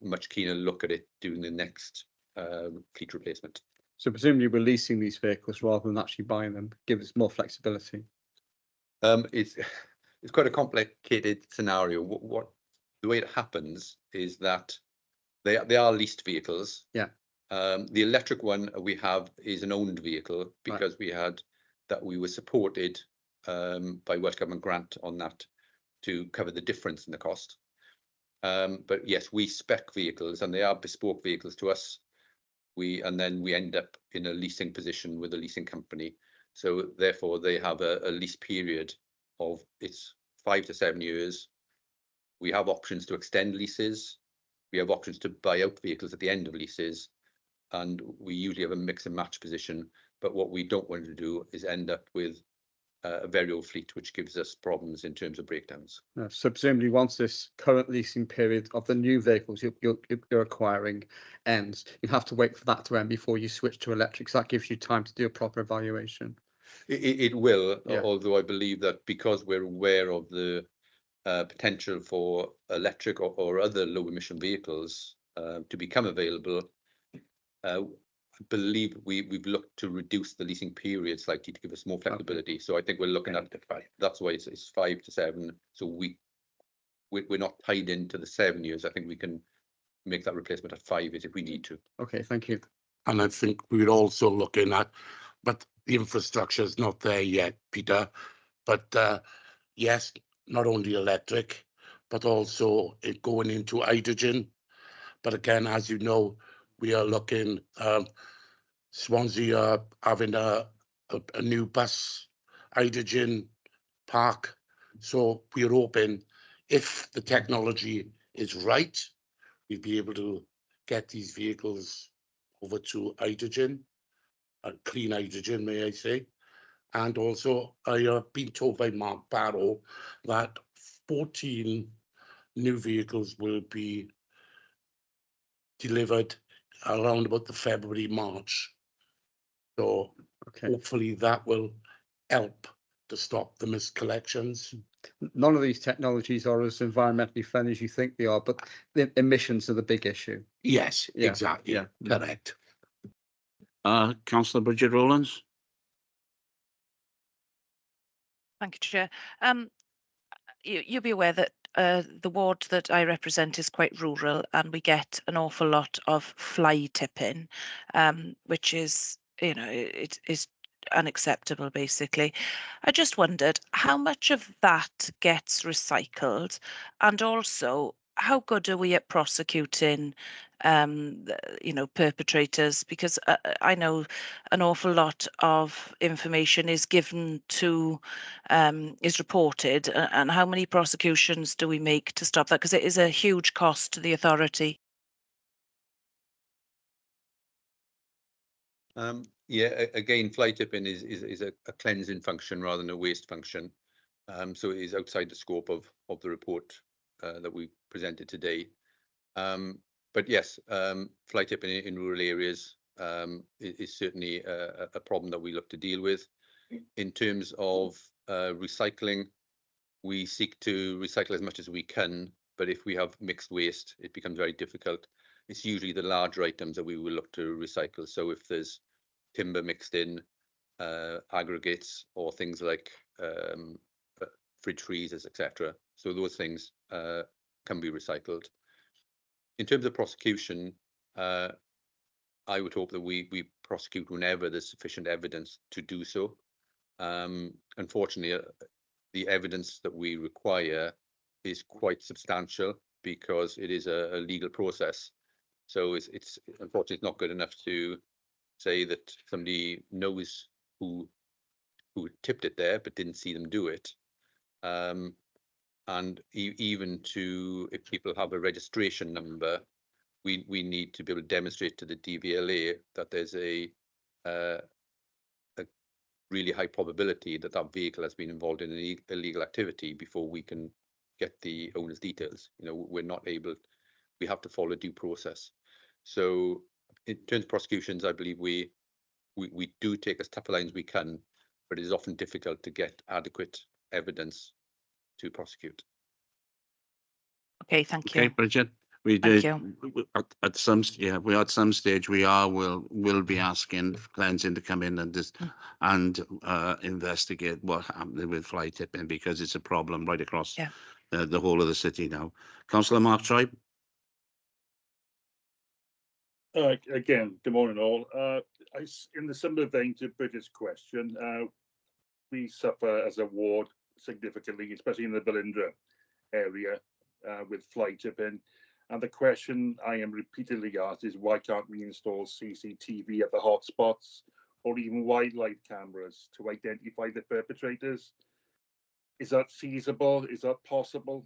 much keener look at it during the next fleet replacement. So presumably we're leasing these vehicles rather than actually buying them, give us more flexibility. It's quite a complicated scenario. The way it happens is that they are leased vehicles. Yeah. The electric one we have is an owned vehicle because we were supported by Welsh Government grant on that to cover the difference in the cost. But yes, we spec vehicles and they are bespoke vehicles to us. And then we end up in a leasing position with a leasing company. So therefore they have a lease period of 5 to 7 years. We have options to extend leases. We have options to buy out vehicles at the end of leases. And we usually have a mix and match position. But what we don't want to do is end up with a very old fleet, which gives us problems in terms of breakdowns. So presumably once this current leasing period of the new vehicles you're acquiring ends, you have to wait for that to end before you switch to electric. So that gives you time to do a proper evaluation. It will, Yeah. although I believe that because we're aware of the potential for electric or other low emission vehicles to become available, I believe we've looked to reduce the leasing period slightly to give us more flexibility. So I think we're looking at that's why it's 5 to 7. So we're not tied into the 7 years. I think we can make that replacement at 5 years if we need to. Okay, thank you. And I think we're also looking at, but the infrastructure is not there yet, Peter. But yes, not only electric, but also it going into hydrogen. But again, as you know, we are looking, Swansea having a new bus hydrogen park. So we're hoping if the technology is right, we'll be able to get these vehicles over to hydrogen, clean hydrogen, may I say. And also, I have been told by Mark Barrow that 14 new vehicles will be delivered around about the February, March. So hopefully that will help to stop the missed collections. none of these technologies are as environmentally friendly as you think they are, but the emissions are the big issue. Yes, Yeah, exactly. yeah. Correct. Councillor Bridget Rowlands. Thank you, Chair. You'll be aware that the ward that I represent is quite rural, and we get an awful lot of fly tipping, which is, it is unacceptable, basically. I just wondered how much of that gets recycled, and also how good are we at prosecuting perpetrators, because I know an awful lot of information is given to is reported, and how many prosecutions do we make to stop that, because it is a huge cost to the authority. Yeah, again, fly tipping is a cleansing function rather than a waste function. So it is outside the scope of the report that we presented today. But yes, fly tipping in rural areas is certainly a problem that we look to deal with. In terms of recycling, we seek to recycle as much as we can, but if we have mixed waste, it becomes very difficult. It's usually the larger items that we will look to recycle. So if there's timber mixed in, aggregates, or things like fridge freezers, etc. So those things can be recycled. In terms of prosecution, I would hope that we prosecute whenever there's sufficient evidence to do so. Unfortunately, the evidence that we require is quite substantial because it is a legal process. So it's unfortunately it's not good enough to say that somebody knows who tipped it there but didn't see them do it. And even if people have a registration number, we need to be able to demonstrate to the DVLA that there's a really high probability that that vehicle has been involved in an illegal activity before we can get the owner's details. We're not able, we have to follow due process. So in terms of prosecutions, I believe we do take as tough a line as we can, but it is often difficult to get adequate evidence to prosecute. Okay, thank you. Okay, Bridget. We Thank did you. at some stage will be asking cleansing to come in and investigate what happened with fly tipping, because it's a problem right across the whole of the city now. Councillor Mark Tribe. Again, good morning all. In the similar vein to Bridget's question, we suffer as a ward significantly, especially in the Velindre area, with fly tipping. And the question I am repeatedly asked is, why can't we install CCTV at the hotspots or even wildlife cameras to identify the perpetrators? Is that feasible? Is that possible?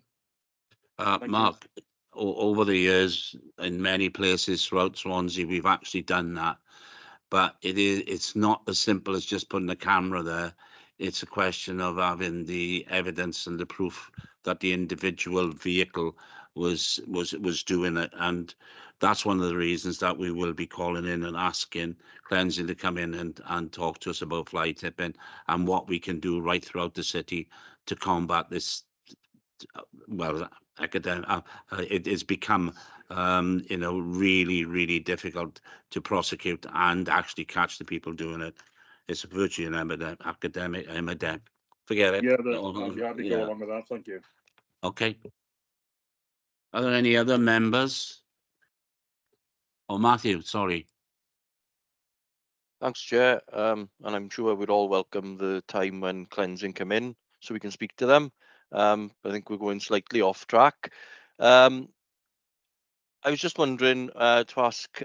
Mark, over the years, in many places throughout Swansea, we've actually done that. But it's not as simple as just putting a camera there. It's a question of having the evidence and the proof that the individual vehicle was doing it, and that's one of the reasons that we will be calling in and asking cleansing to come in and talk to us about fly tipping and what we can do right throughout the city to combat this. Well, it has become really difficult to prosecute and actually catch the people doing it. It's virtually an academic epidemic. Forget it. Yeah, I'll be happy to go along with that. Thank you. Okay. Are there any other members? Oh, Matthew, sorry. Thanks, Chair. And I'm sure we'd all welcome the time when cleansing come in so we can speak to them. I think we're going slightly off track. I was just wondering to ask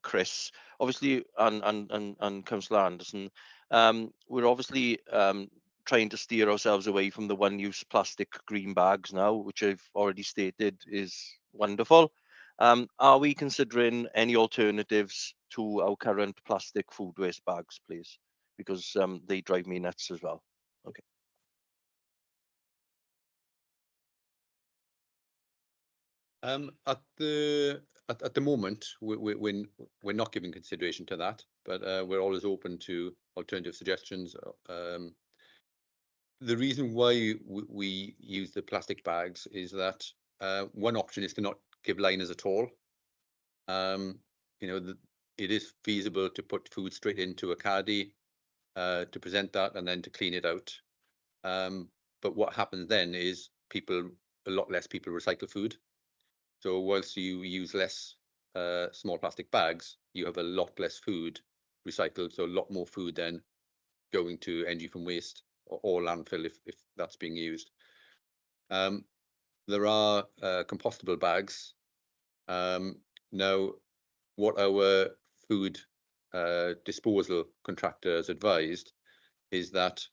Chris, obviously, and Councillor Anderson, we're obviously trying to steer ourselves away from the one-use plastic green bags now, which I've already stated is wonderful. Are we considering any alternatives to our current plastic food waste bags, please? Because they drive me nuts as well. Okay. At the moment, we're not giving consideration to that, but we're always open to alternative suggestions. the reason why we use the plastic bags is that one option is to not give liners at all. You know, it is feasible to put food straight into a caddy, to present that and then to clean it out. But what happens then is a lot less people recycle food. So whilst you use less small plastic bags, you have a lot less food recycled. So a lot more food then going to energy from waste or landfill if that's being used. There are compostable bags. Now, what our food disposal contractor has advised is that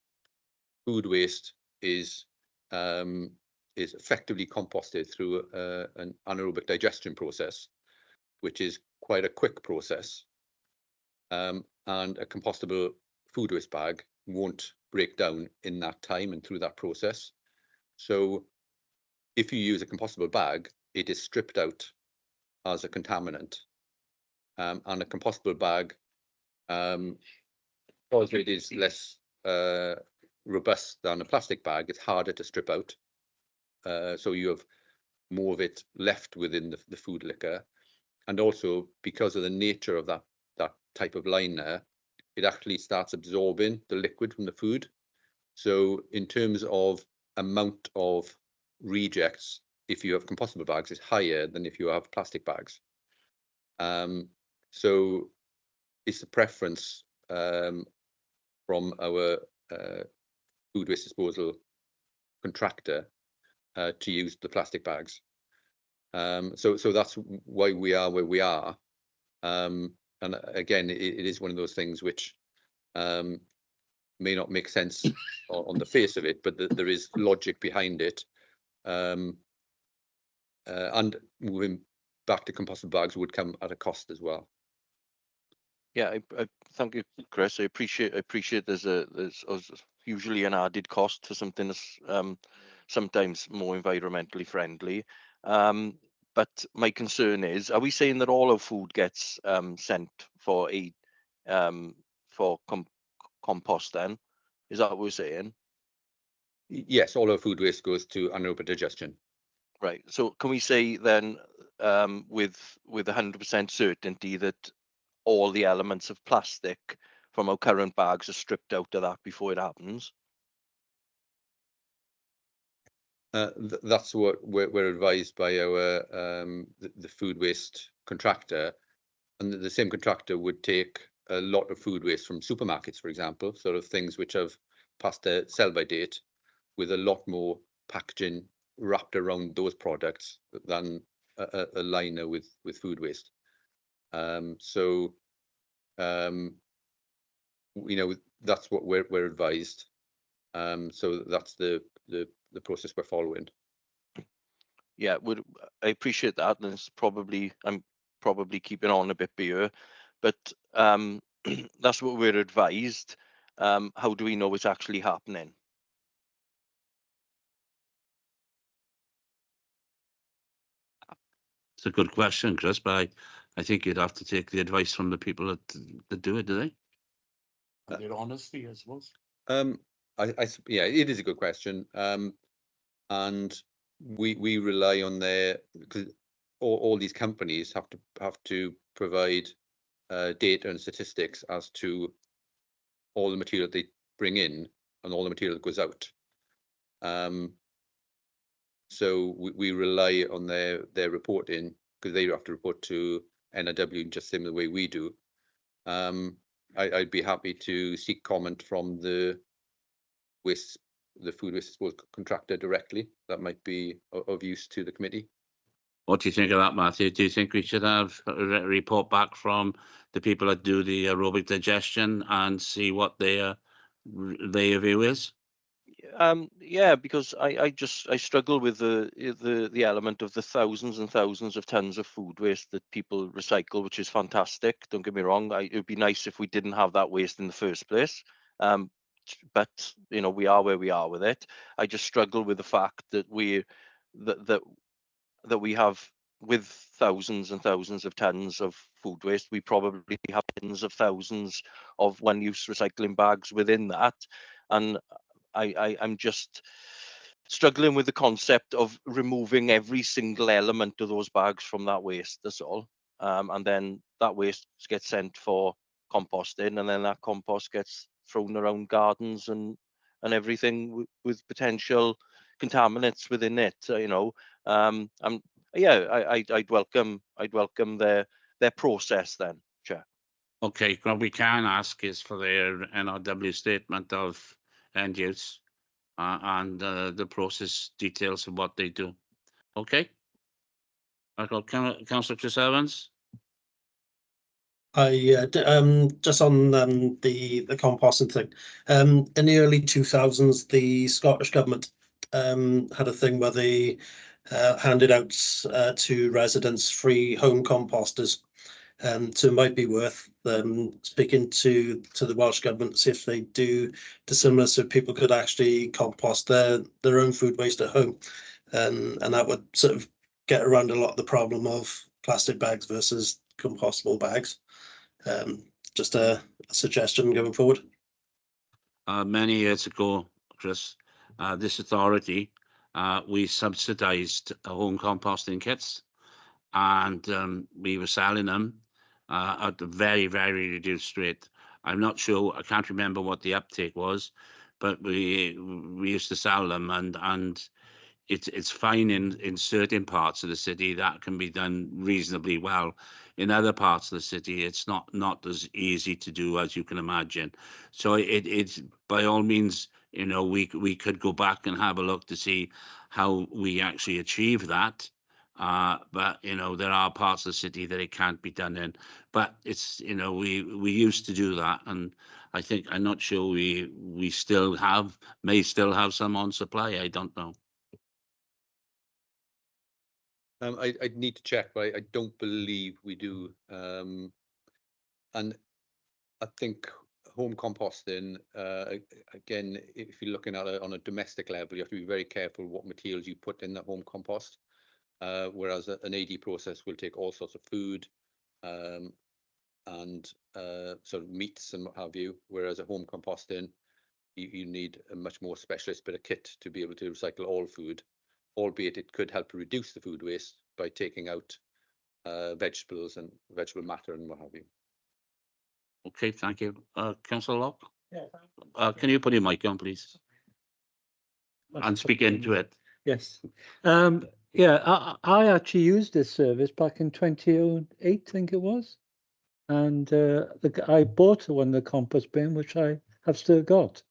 food waste is effectively composted through an anaerobic digestion process, which is quite a quick process. And a compostable food waste bag won't break down in that time and through that process. So if you use a compostable bag, it is stripped out as a contaminant. And a compostable bag, because it is less robust than a plastic bag, it's harder to strip out. So you have more of it left within the food liquor. And also because of the nature of that type of liner, it actually starts absorbing the liquid from the food. So in terms of amount of rejects, if you have compostable bags, it's higher than if you have plastic bags. So it's a preference from our food waste disposal contractor to use the plastic bags. So that's why we are where we are. And again, it is one of those things which may not make sense on the face of it, but there is logic behind it. And moving back to compostable bags would come at a cost as well. Yeah, I thank you, Chris. I appreciate there's usually an added cost to something that's sometimes more environmentally friendly. But my concern is, are we saying that all our food gets sent for compost then? Is that what we're saying? Yes, all our food waste goes to anaerobic digestion. Right. So can we say then with 100% certainty that all the elements of plastic from our current bags are stripped out of that before it happens? That's what we're advised by our the food waste contractor, and the same contractor would take a lot of food waste from supermarkets, for example, sort of things which have passed their sell-by date, with a lot more packaging wrapped around those products than a liner with food waste. So you know, that's what we're advised. So that's the process we're following. Yeah, I appreciate that, and I'm probably keeping on a bit here, but that's what we're advised. How do we know it's actually happening? It's a good question, Chris, but I think you'd have to take the advice from the people that do it, do they? Their honesty, I suppose. Yeah, it is a good question. And we rely on because all these companies have to provide data and statistics as to all the material they bring in and all the material that goes out. So we rely on their reporting, because they have to report to NRW just similar way we do. I'd be happy to seek comment from the food waste disposal contractor directly. That might be of use to the committee. What do you think of that, Matthew? Do you think we should have a report back from the people that do the aerobic digestion and see what their view is? Yeah, because I struggle with the element of the thousands and thousands of tons of food waste that people recycle, which is fantastic. Don't get me wrong. It would be nice if we didn't have that waste in the first place. But you know, we are where we are with it. I just struggle with the fact that we have, with thousands and thousands of tons of food waste, we probably have tens of thousands of one-use recycling bags within that, and I'm just struggling with the concept of removing every single element of those bags from that waste. That's all. And then that waste gets sent for composting, and then that compost gets thrown around gardens and everything with potential contaminants within it. I'd welcome their process then, Chair. Okay, what we can ask is for their NRW statement of end use and the process details of what they do. Okay. Councillor Chris Evans. Just on the composting thing. In the early 2000s, the Scottish government had a thing where they handed out to residents free home composters. So it might be worth speaking to the Welsh government to see if they do similar, so people could actually compost their own food waste at home, and that would sort of get around a lot of the problem of plastic bags versus compostable bags. Just a suggestion going forward. Many years ago, Chris, this authority, we subsidised home composting kits, and we were selling them at a very, very reduced rate. I'm not sure, I can't remember what the uptake was, but we used to sell them, and it's fine in certain parts of the city. That can be done reasonably well. In other parts of the city, it's not as easy to do as you can imagine. So it's by all means, we could go back and have a look to see how we actually achieve that. But there are parts of the city that it can't be done in. But it's we used to do that, and I think I'm not sure we may still have some on supply. I don't know. I'd need to check, but I don't believe we do. And I think home composting, again, if you're looking at it on a domestic level, you have to be very careful what materials you put in the home compost. Whereas an AD process will take all sorts of food and sort of meats and what have you. Whereas a home composting, you need a much more specialist bit of kit to be able to recycle all food, albeit it could help reduce the food waste by taking out vegetables and vegetable matter and what have you. Okay, thank you. Councillor Locke? Yeah. Can you put your mic on, please? And speak into it. Yes. Yeah, I actually used this service back in 2008, I think it was. And I bought one of the compost bin, which I have still got.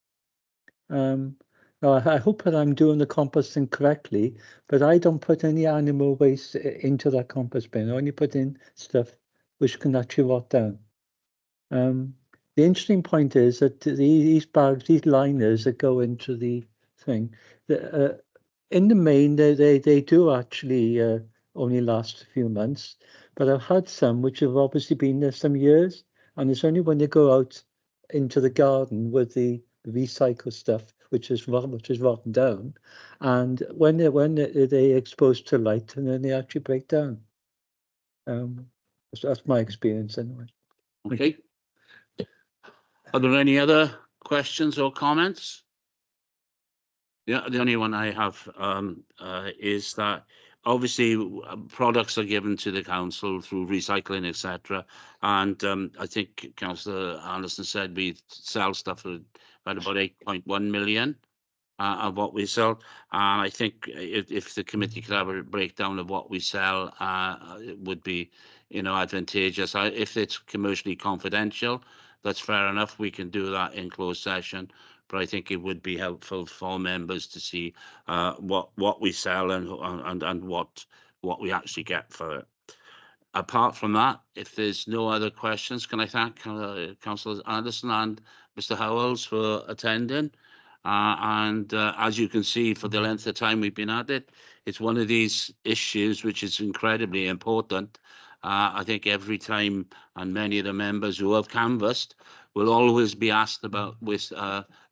Now, I hope that I'm doing the composting correctly, but I don't put any animal waste into that compost bin. I only put in stuff which can actually rot down. The interesting point is that these bags, these liners that go into the thing, in the main, they do actually only last a few months, but I've had some which have obviously been there some years, and it's only when they go out into the garden with the recycled stuff, which is rotten down, and when they exposed to light, and then they actually break down. That's my experience anyway. Okay. Are there any other questions or comments? Yeah, the only one I have is that obviously products are given to the council through recycling, etc. And I think Councillor Anderson said we sell stuff for about 8.1 million of what we sell. And I think if the committee could have a breakdown of what we sell, it would be, advantageous. If it's commercially confidential, that's fair enough. We can do that in closed session. But I think it would be helpful for members to see what we sell and what we actually get for it. Apart from that, if there's no other questions, can I thank Councillor Anderson and Mr. Howells for attending. As you can see, for the length of time we've been at it, it's one of these issues which is incredibly important. I think every time, and many of the members who have canvassed will always be asked about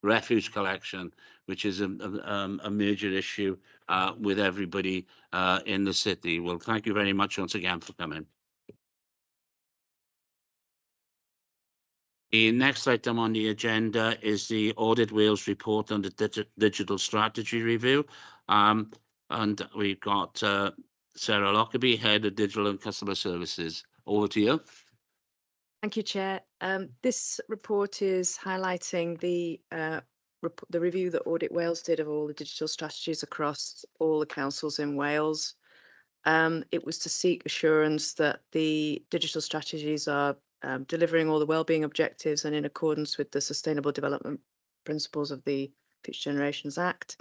refuse collection, which is a major issue with everybody in the city. Well, thank you very much once again for coming. The next item on the agenda is the Audit Wales report on the digital strategy review. And we've got Sarah Lockerbie, Head of Digital and Customer Services. Over to you. Thank you, Chair. This report is highlighting the review that Audit Wales did of all the digital strategies across all the councils in Wales. It was to seek assurance that the digital strategies are delivering all the wellbeing objectives and in accordance with the Sustainable Development Principles of the Future Generations Act.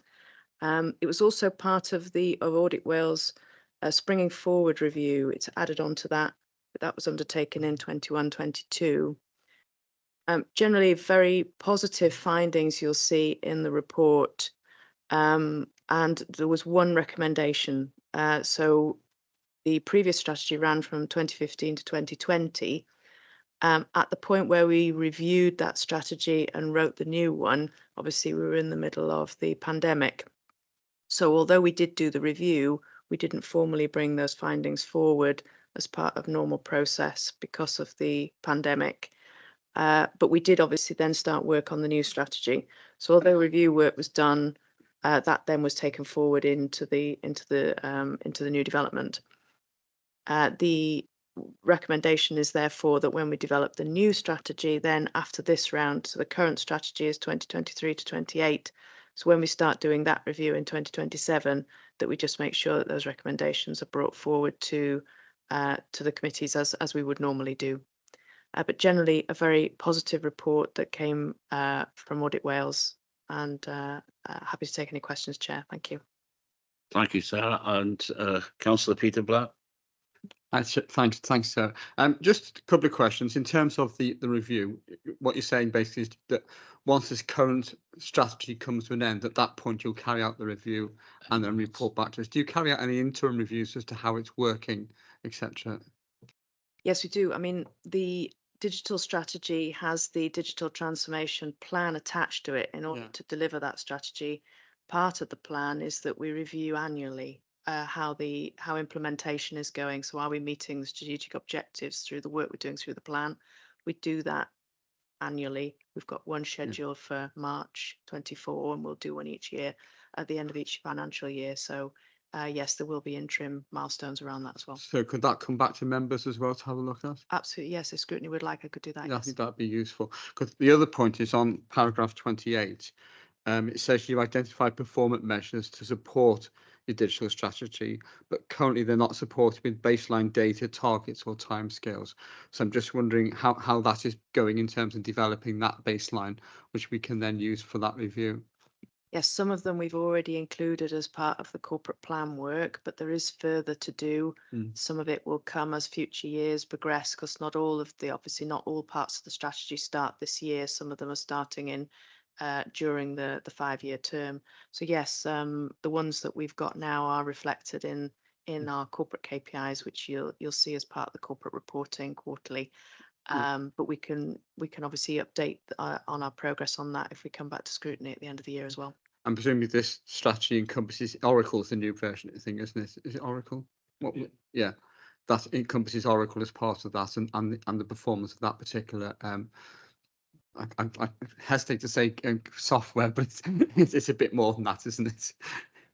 It was also part of Audit Wales Springing Forward review. It's added on to that. That was undertaken in 21-22. Generally, very positive findings you'll see in the report. And there was one recommendation. So the previous strategy ran from 2015 to 2020. At the point where we reviewed that strategy and wrote the new one, obviously we were in the middle of the pandemic. So although we did do the review, we didn't formally bring those findings forward as part of normal process because of the pandemic. But we did obviously then start work on the new strategy. So although review work was done, that then was taken forward into the new development. The recommendation is therefore that when we develop the new strategy, then after this round, so the current strategy is 2023 to 28. So when we start doing that review in 2027, that we just make sure that those recommendations are brought forward to the committees as we would normally do. But generally a very positive report that came from Audit Wales, and happy to take any questions, Chair. Thank you. Thank you, Sarah. And Councillor Peter Black. Thanks, Sarah. Just a couple of questions. In terms of the review, what you're saying basically is that once this current strategy comes to an end, at that point you'll carry out the review and then report back to us. Do you carry out any interim reviews as to how it's working, etc.? Yes, we do. I mean, the digital strategy has the digital transformation plan attached to it. In order to deliver that strategy, part of the plan is that we review annually how implementation is going. So are we meeting the strategic objectives through the work we're doing through the plan? We do that annually. We've got one scheduled for March 24, and we'll do one each year at the end of each financial year. So yes, there will be interim milestones around that as well. So could that come back to members as well to have a look at? Absolutely, yes. If Scrutiny would like, I could do that. Yeah, Yes. I think that'd be useful. Because the other point is on paragraph 28. It says you identify performance measures to support your digital strategy, but currently they're not supported with baseline data, targets or timescales. So I'm just wondering how that is going in terms of developing that baseline, which we can then use for that review. Yes, some of them we've already included as part of the corporate plan work, but there is further to do. Some of it will come as future years progress, because obviously not all parts of the strategy start this year. Some of them are starting in during the 5-year term. So yes, the ones that we've got now are reflected in our corporate KPIs, which you'll see as part of the corporate reporting quarterly. But we can obviously update on our progress on that if we come back to scrutiny at the end of the year as well. And presumably this strategy encompasses Oracle's the new version of the thing, isn't it? Is it Oracle? Yeah, that encompasses Oracle as part of that, and the performance of that particular I hesitate to say software, but it's a bit more than that, isn't it?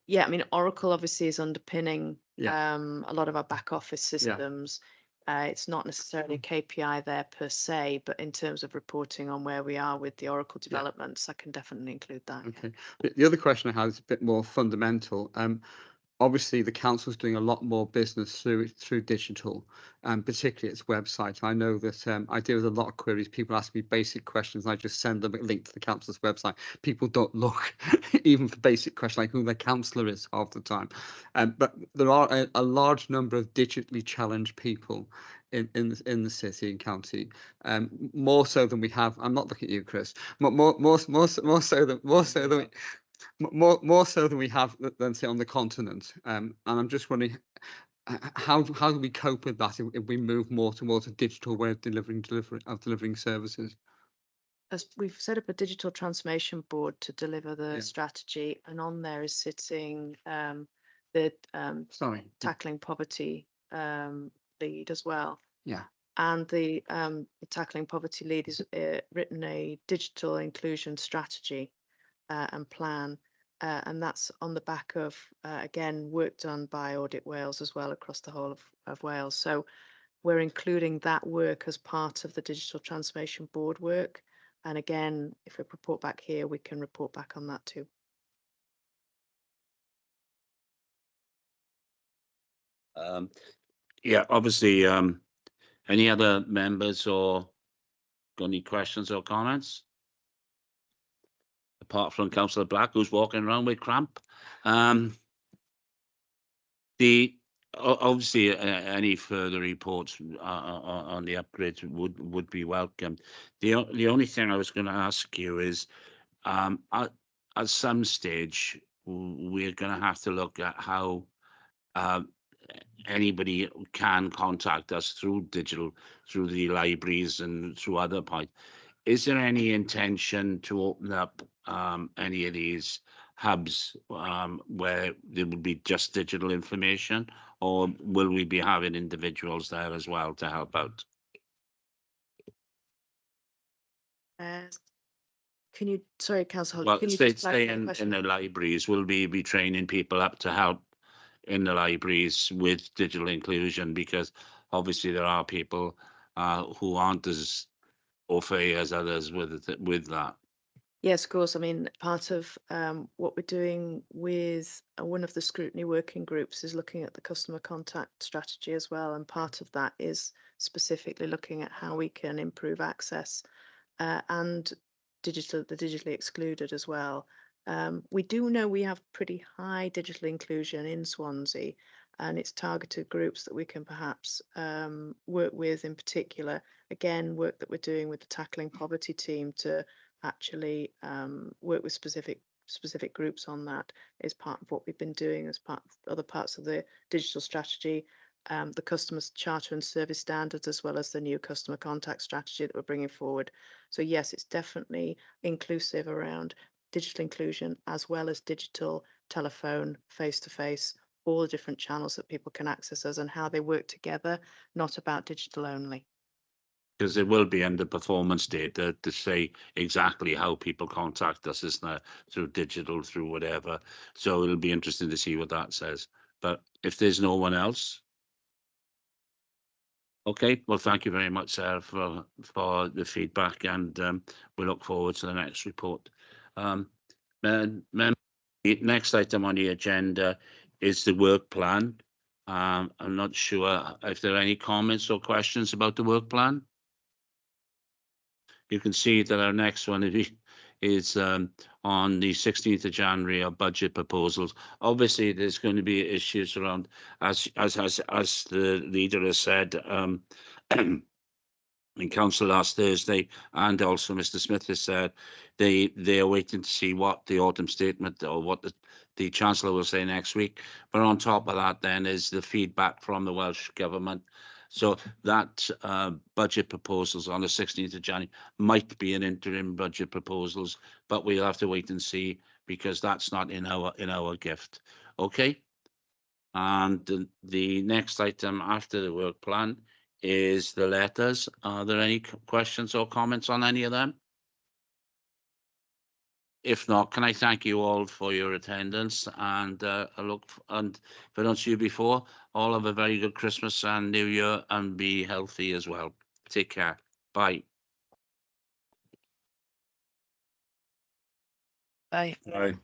Yeah, I mean, Oracle obviously is underpinning a lot of our back office systems. It's not necessarily a KPI there per se, but in terms of reporting on where we are with the Oracle developments, I can definitely include that. Okay. The other question I have is a bit more fundamental. Obviously, the council's doing a lot more business through digital, and particularly its website. I know that I deal with a lot of queries. People ask me basic questions, and I just send them a link to the council's website. People don't look even for basic questions like who their councillor is half the time. But there are a large number of digitally challenged people in the city and county, more so than we have. I'm not looking at you, Chris. More so than we have than say on the continent, and I'm just wondering how do we cope with that if we move more towards a digital way of delivering services? As we've set up a digital transformation board to deliver the strategy, and on there is sitting the tackling poverty lead as well. Yeah. and the Tackling Poverty lead has written a digital inclusion strategy and plan, and that's on the back of again work done by Audit Wales as well across the whole of Wales. So we're including that work as part of the Digital Transformation Board work, and again, if we report back here, we can report back on that too. Yeah, obviously, any other members or got any questions or comments? Apart from Councillor Black, who's walking around with cramp. Obviously, any further reports on the upgrades would be welcome. The only thing I was going to ask you is, at some stage, we're going to have to look at how anybody can contact us through digital, through the libraries and through other points. Is there any intention to open up any of these hubs where there would be just digital information, or will we be having individuals there as well to help out? Can you, sorry, Councillor, Well, can you stay just clarify the in question? the libraries. Will we be training people up to help in the libraries with digital inclusion? Because obviously there are people who aren't as au fait as others with that. Yes, of course. I mean, part of what we're doing with one of the scrutiny working groups is looking at the customer contact strategy as well. And part of that is specifically looking at how we can improve access and the digitally excluded as well. We do know we have pretty high digital inclusion in Swansea, and it's targeted groups that we can perhaps work with in particular. Again, work that we're doing with the Tackling Poverty team to actually work with specific groups on that is part of what we've been doing as part of other parts of the digital strategy, the customer charter and service standards, as well as the new customer contact strategy that we're bringing forward. So yes, it's definitely inclusive around digital inclusion as well as digital, telephone, face-to-face, all the different channels that people can access us and how they work together, not about digital only. Because it will be under performance data to say exactly how people contact us, isn't there? Through digital, through whatever. So it'll be interesting to see what that says. But if there's no one else, okay. Well, thank you very much, Sarah, for the feedback, and we look forward to the next report. The next item on the agenda is the work plan. I'm not sure if there are any comments or questions about the work plan. You can see that our next one is on the 16th of January, our budget proposals. Obviously, there's going to be issues around, as the leader has said, in council last Thursday, and also Mr. Smith has said they are waiting to see what the autumn statement or what the Chancellor will say next week. But on top of that, then is the feedback from the Welsh Government. So that budget proposals on the 16th of January might be an interim budget proposals, but we'll have to wait and see because that's not in our gift. Okay. And the next item after the work plan is the letters. Are there any questions or comments on any of them? If not, can I thank you all for your attendance, and if I don't see you before, all have a very good Christmas and New Year, and be healthy as well. Take care. Bye. Bye. Aye.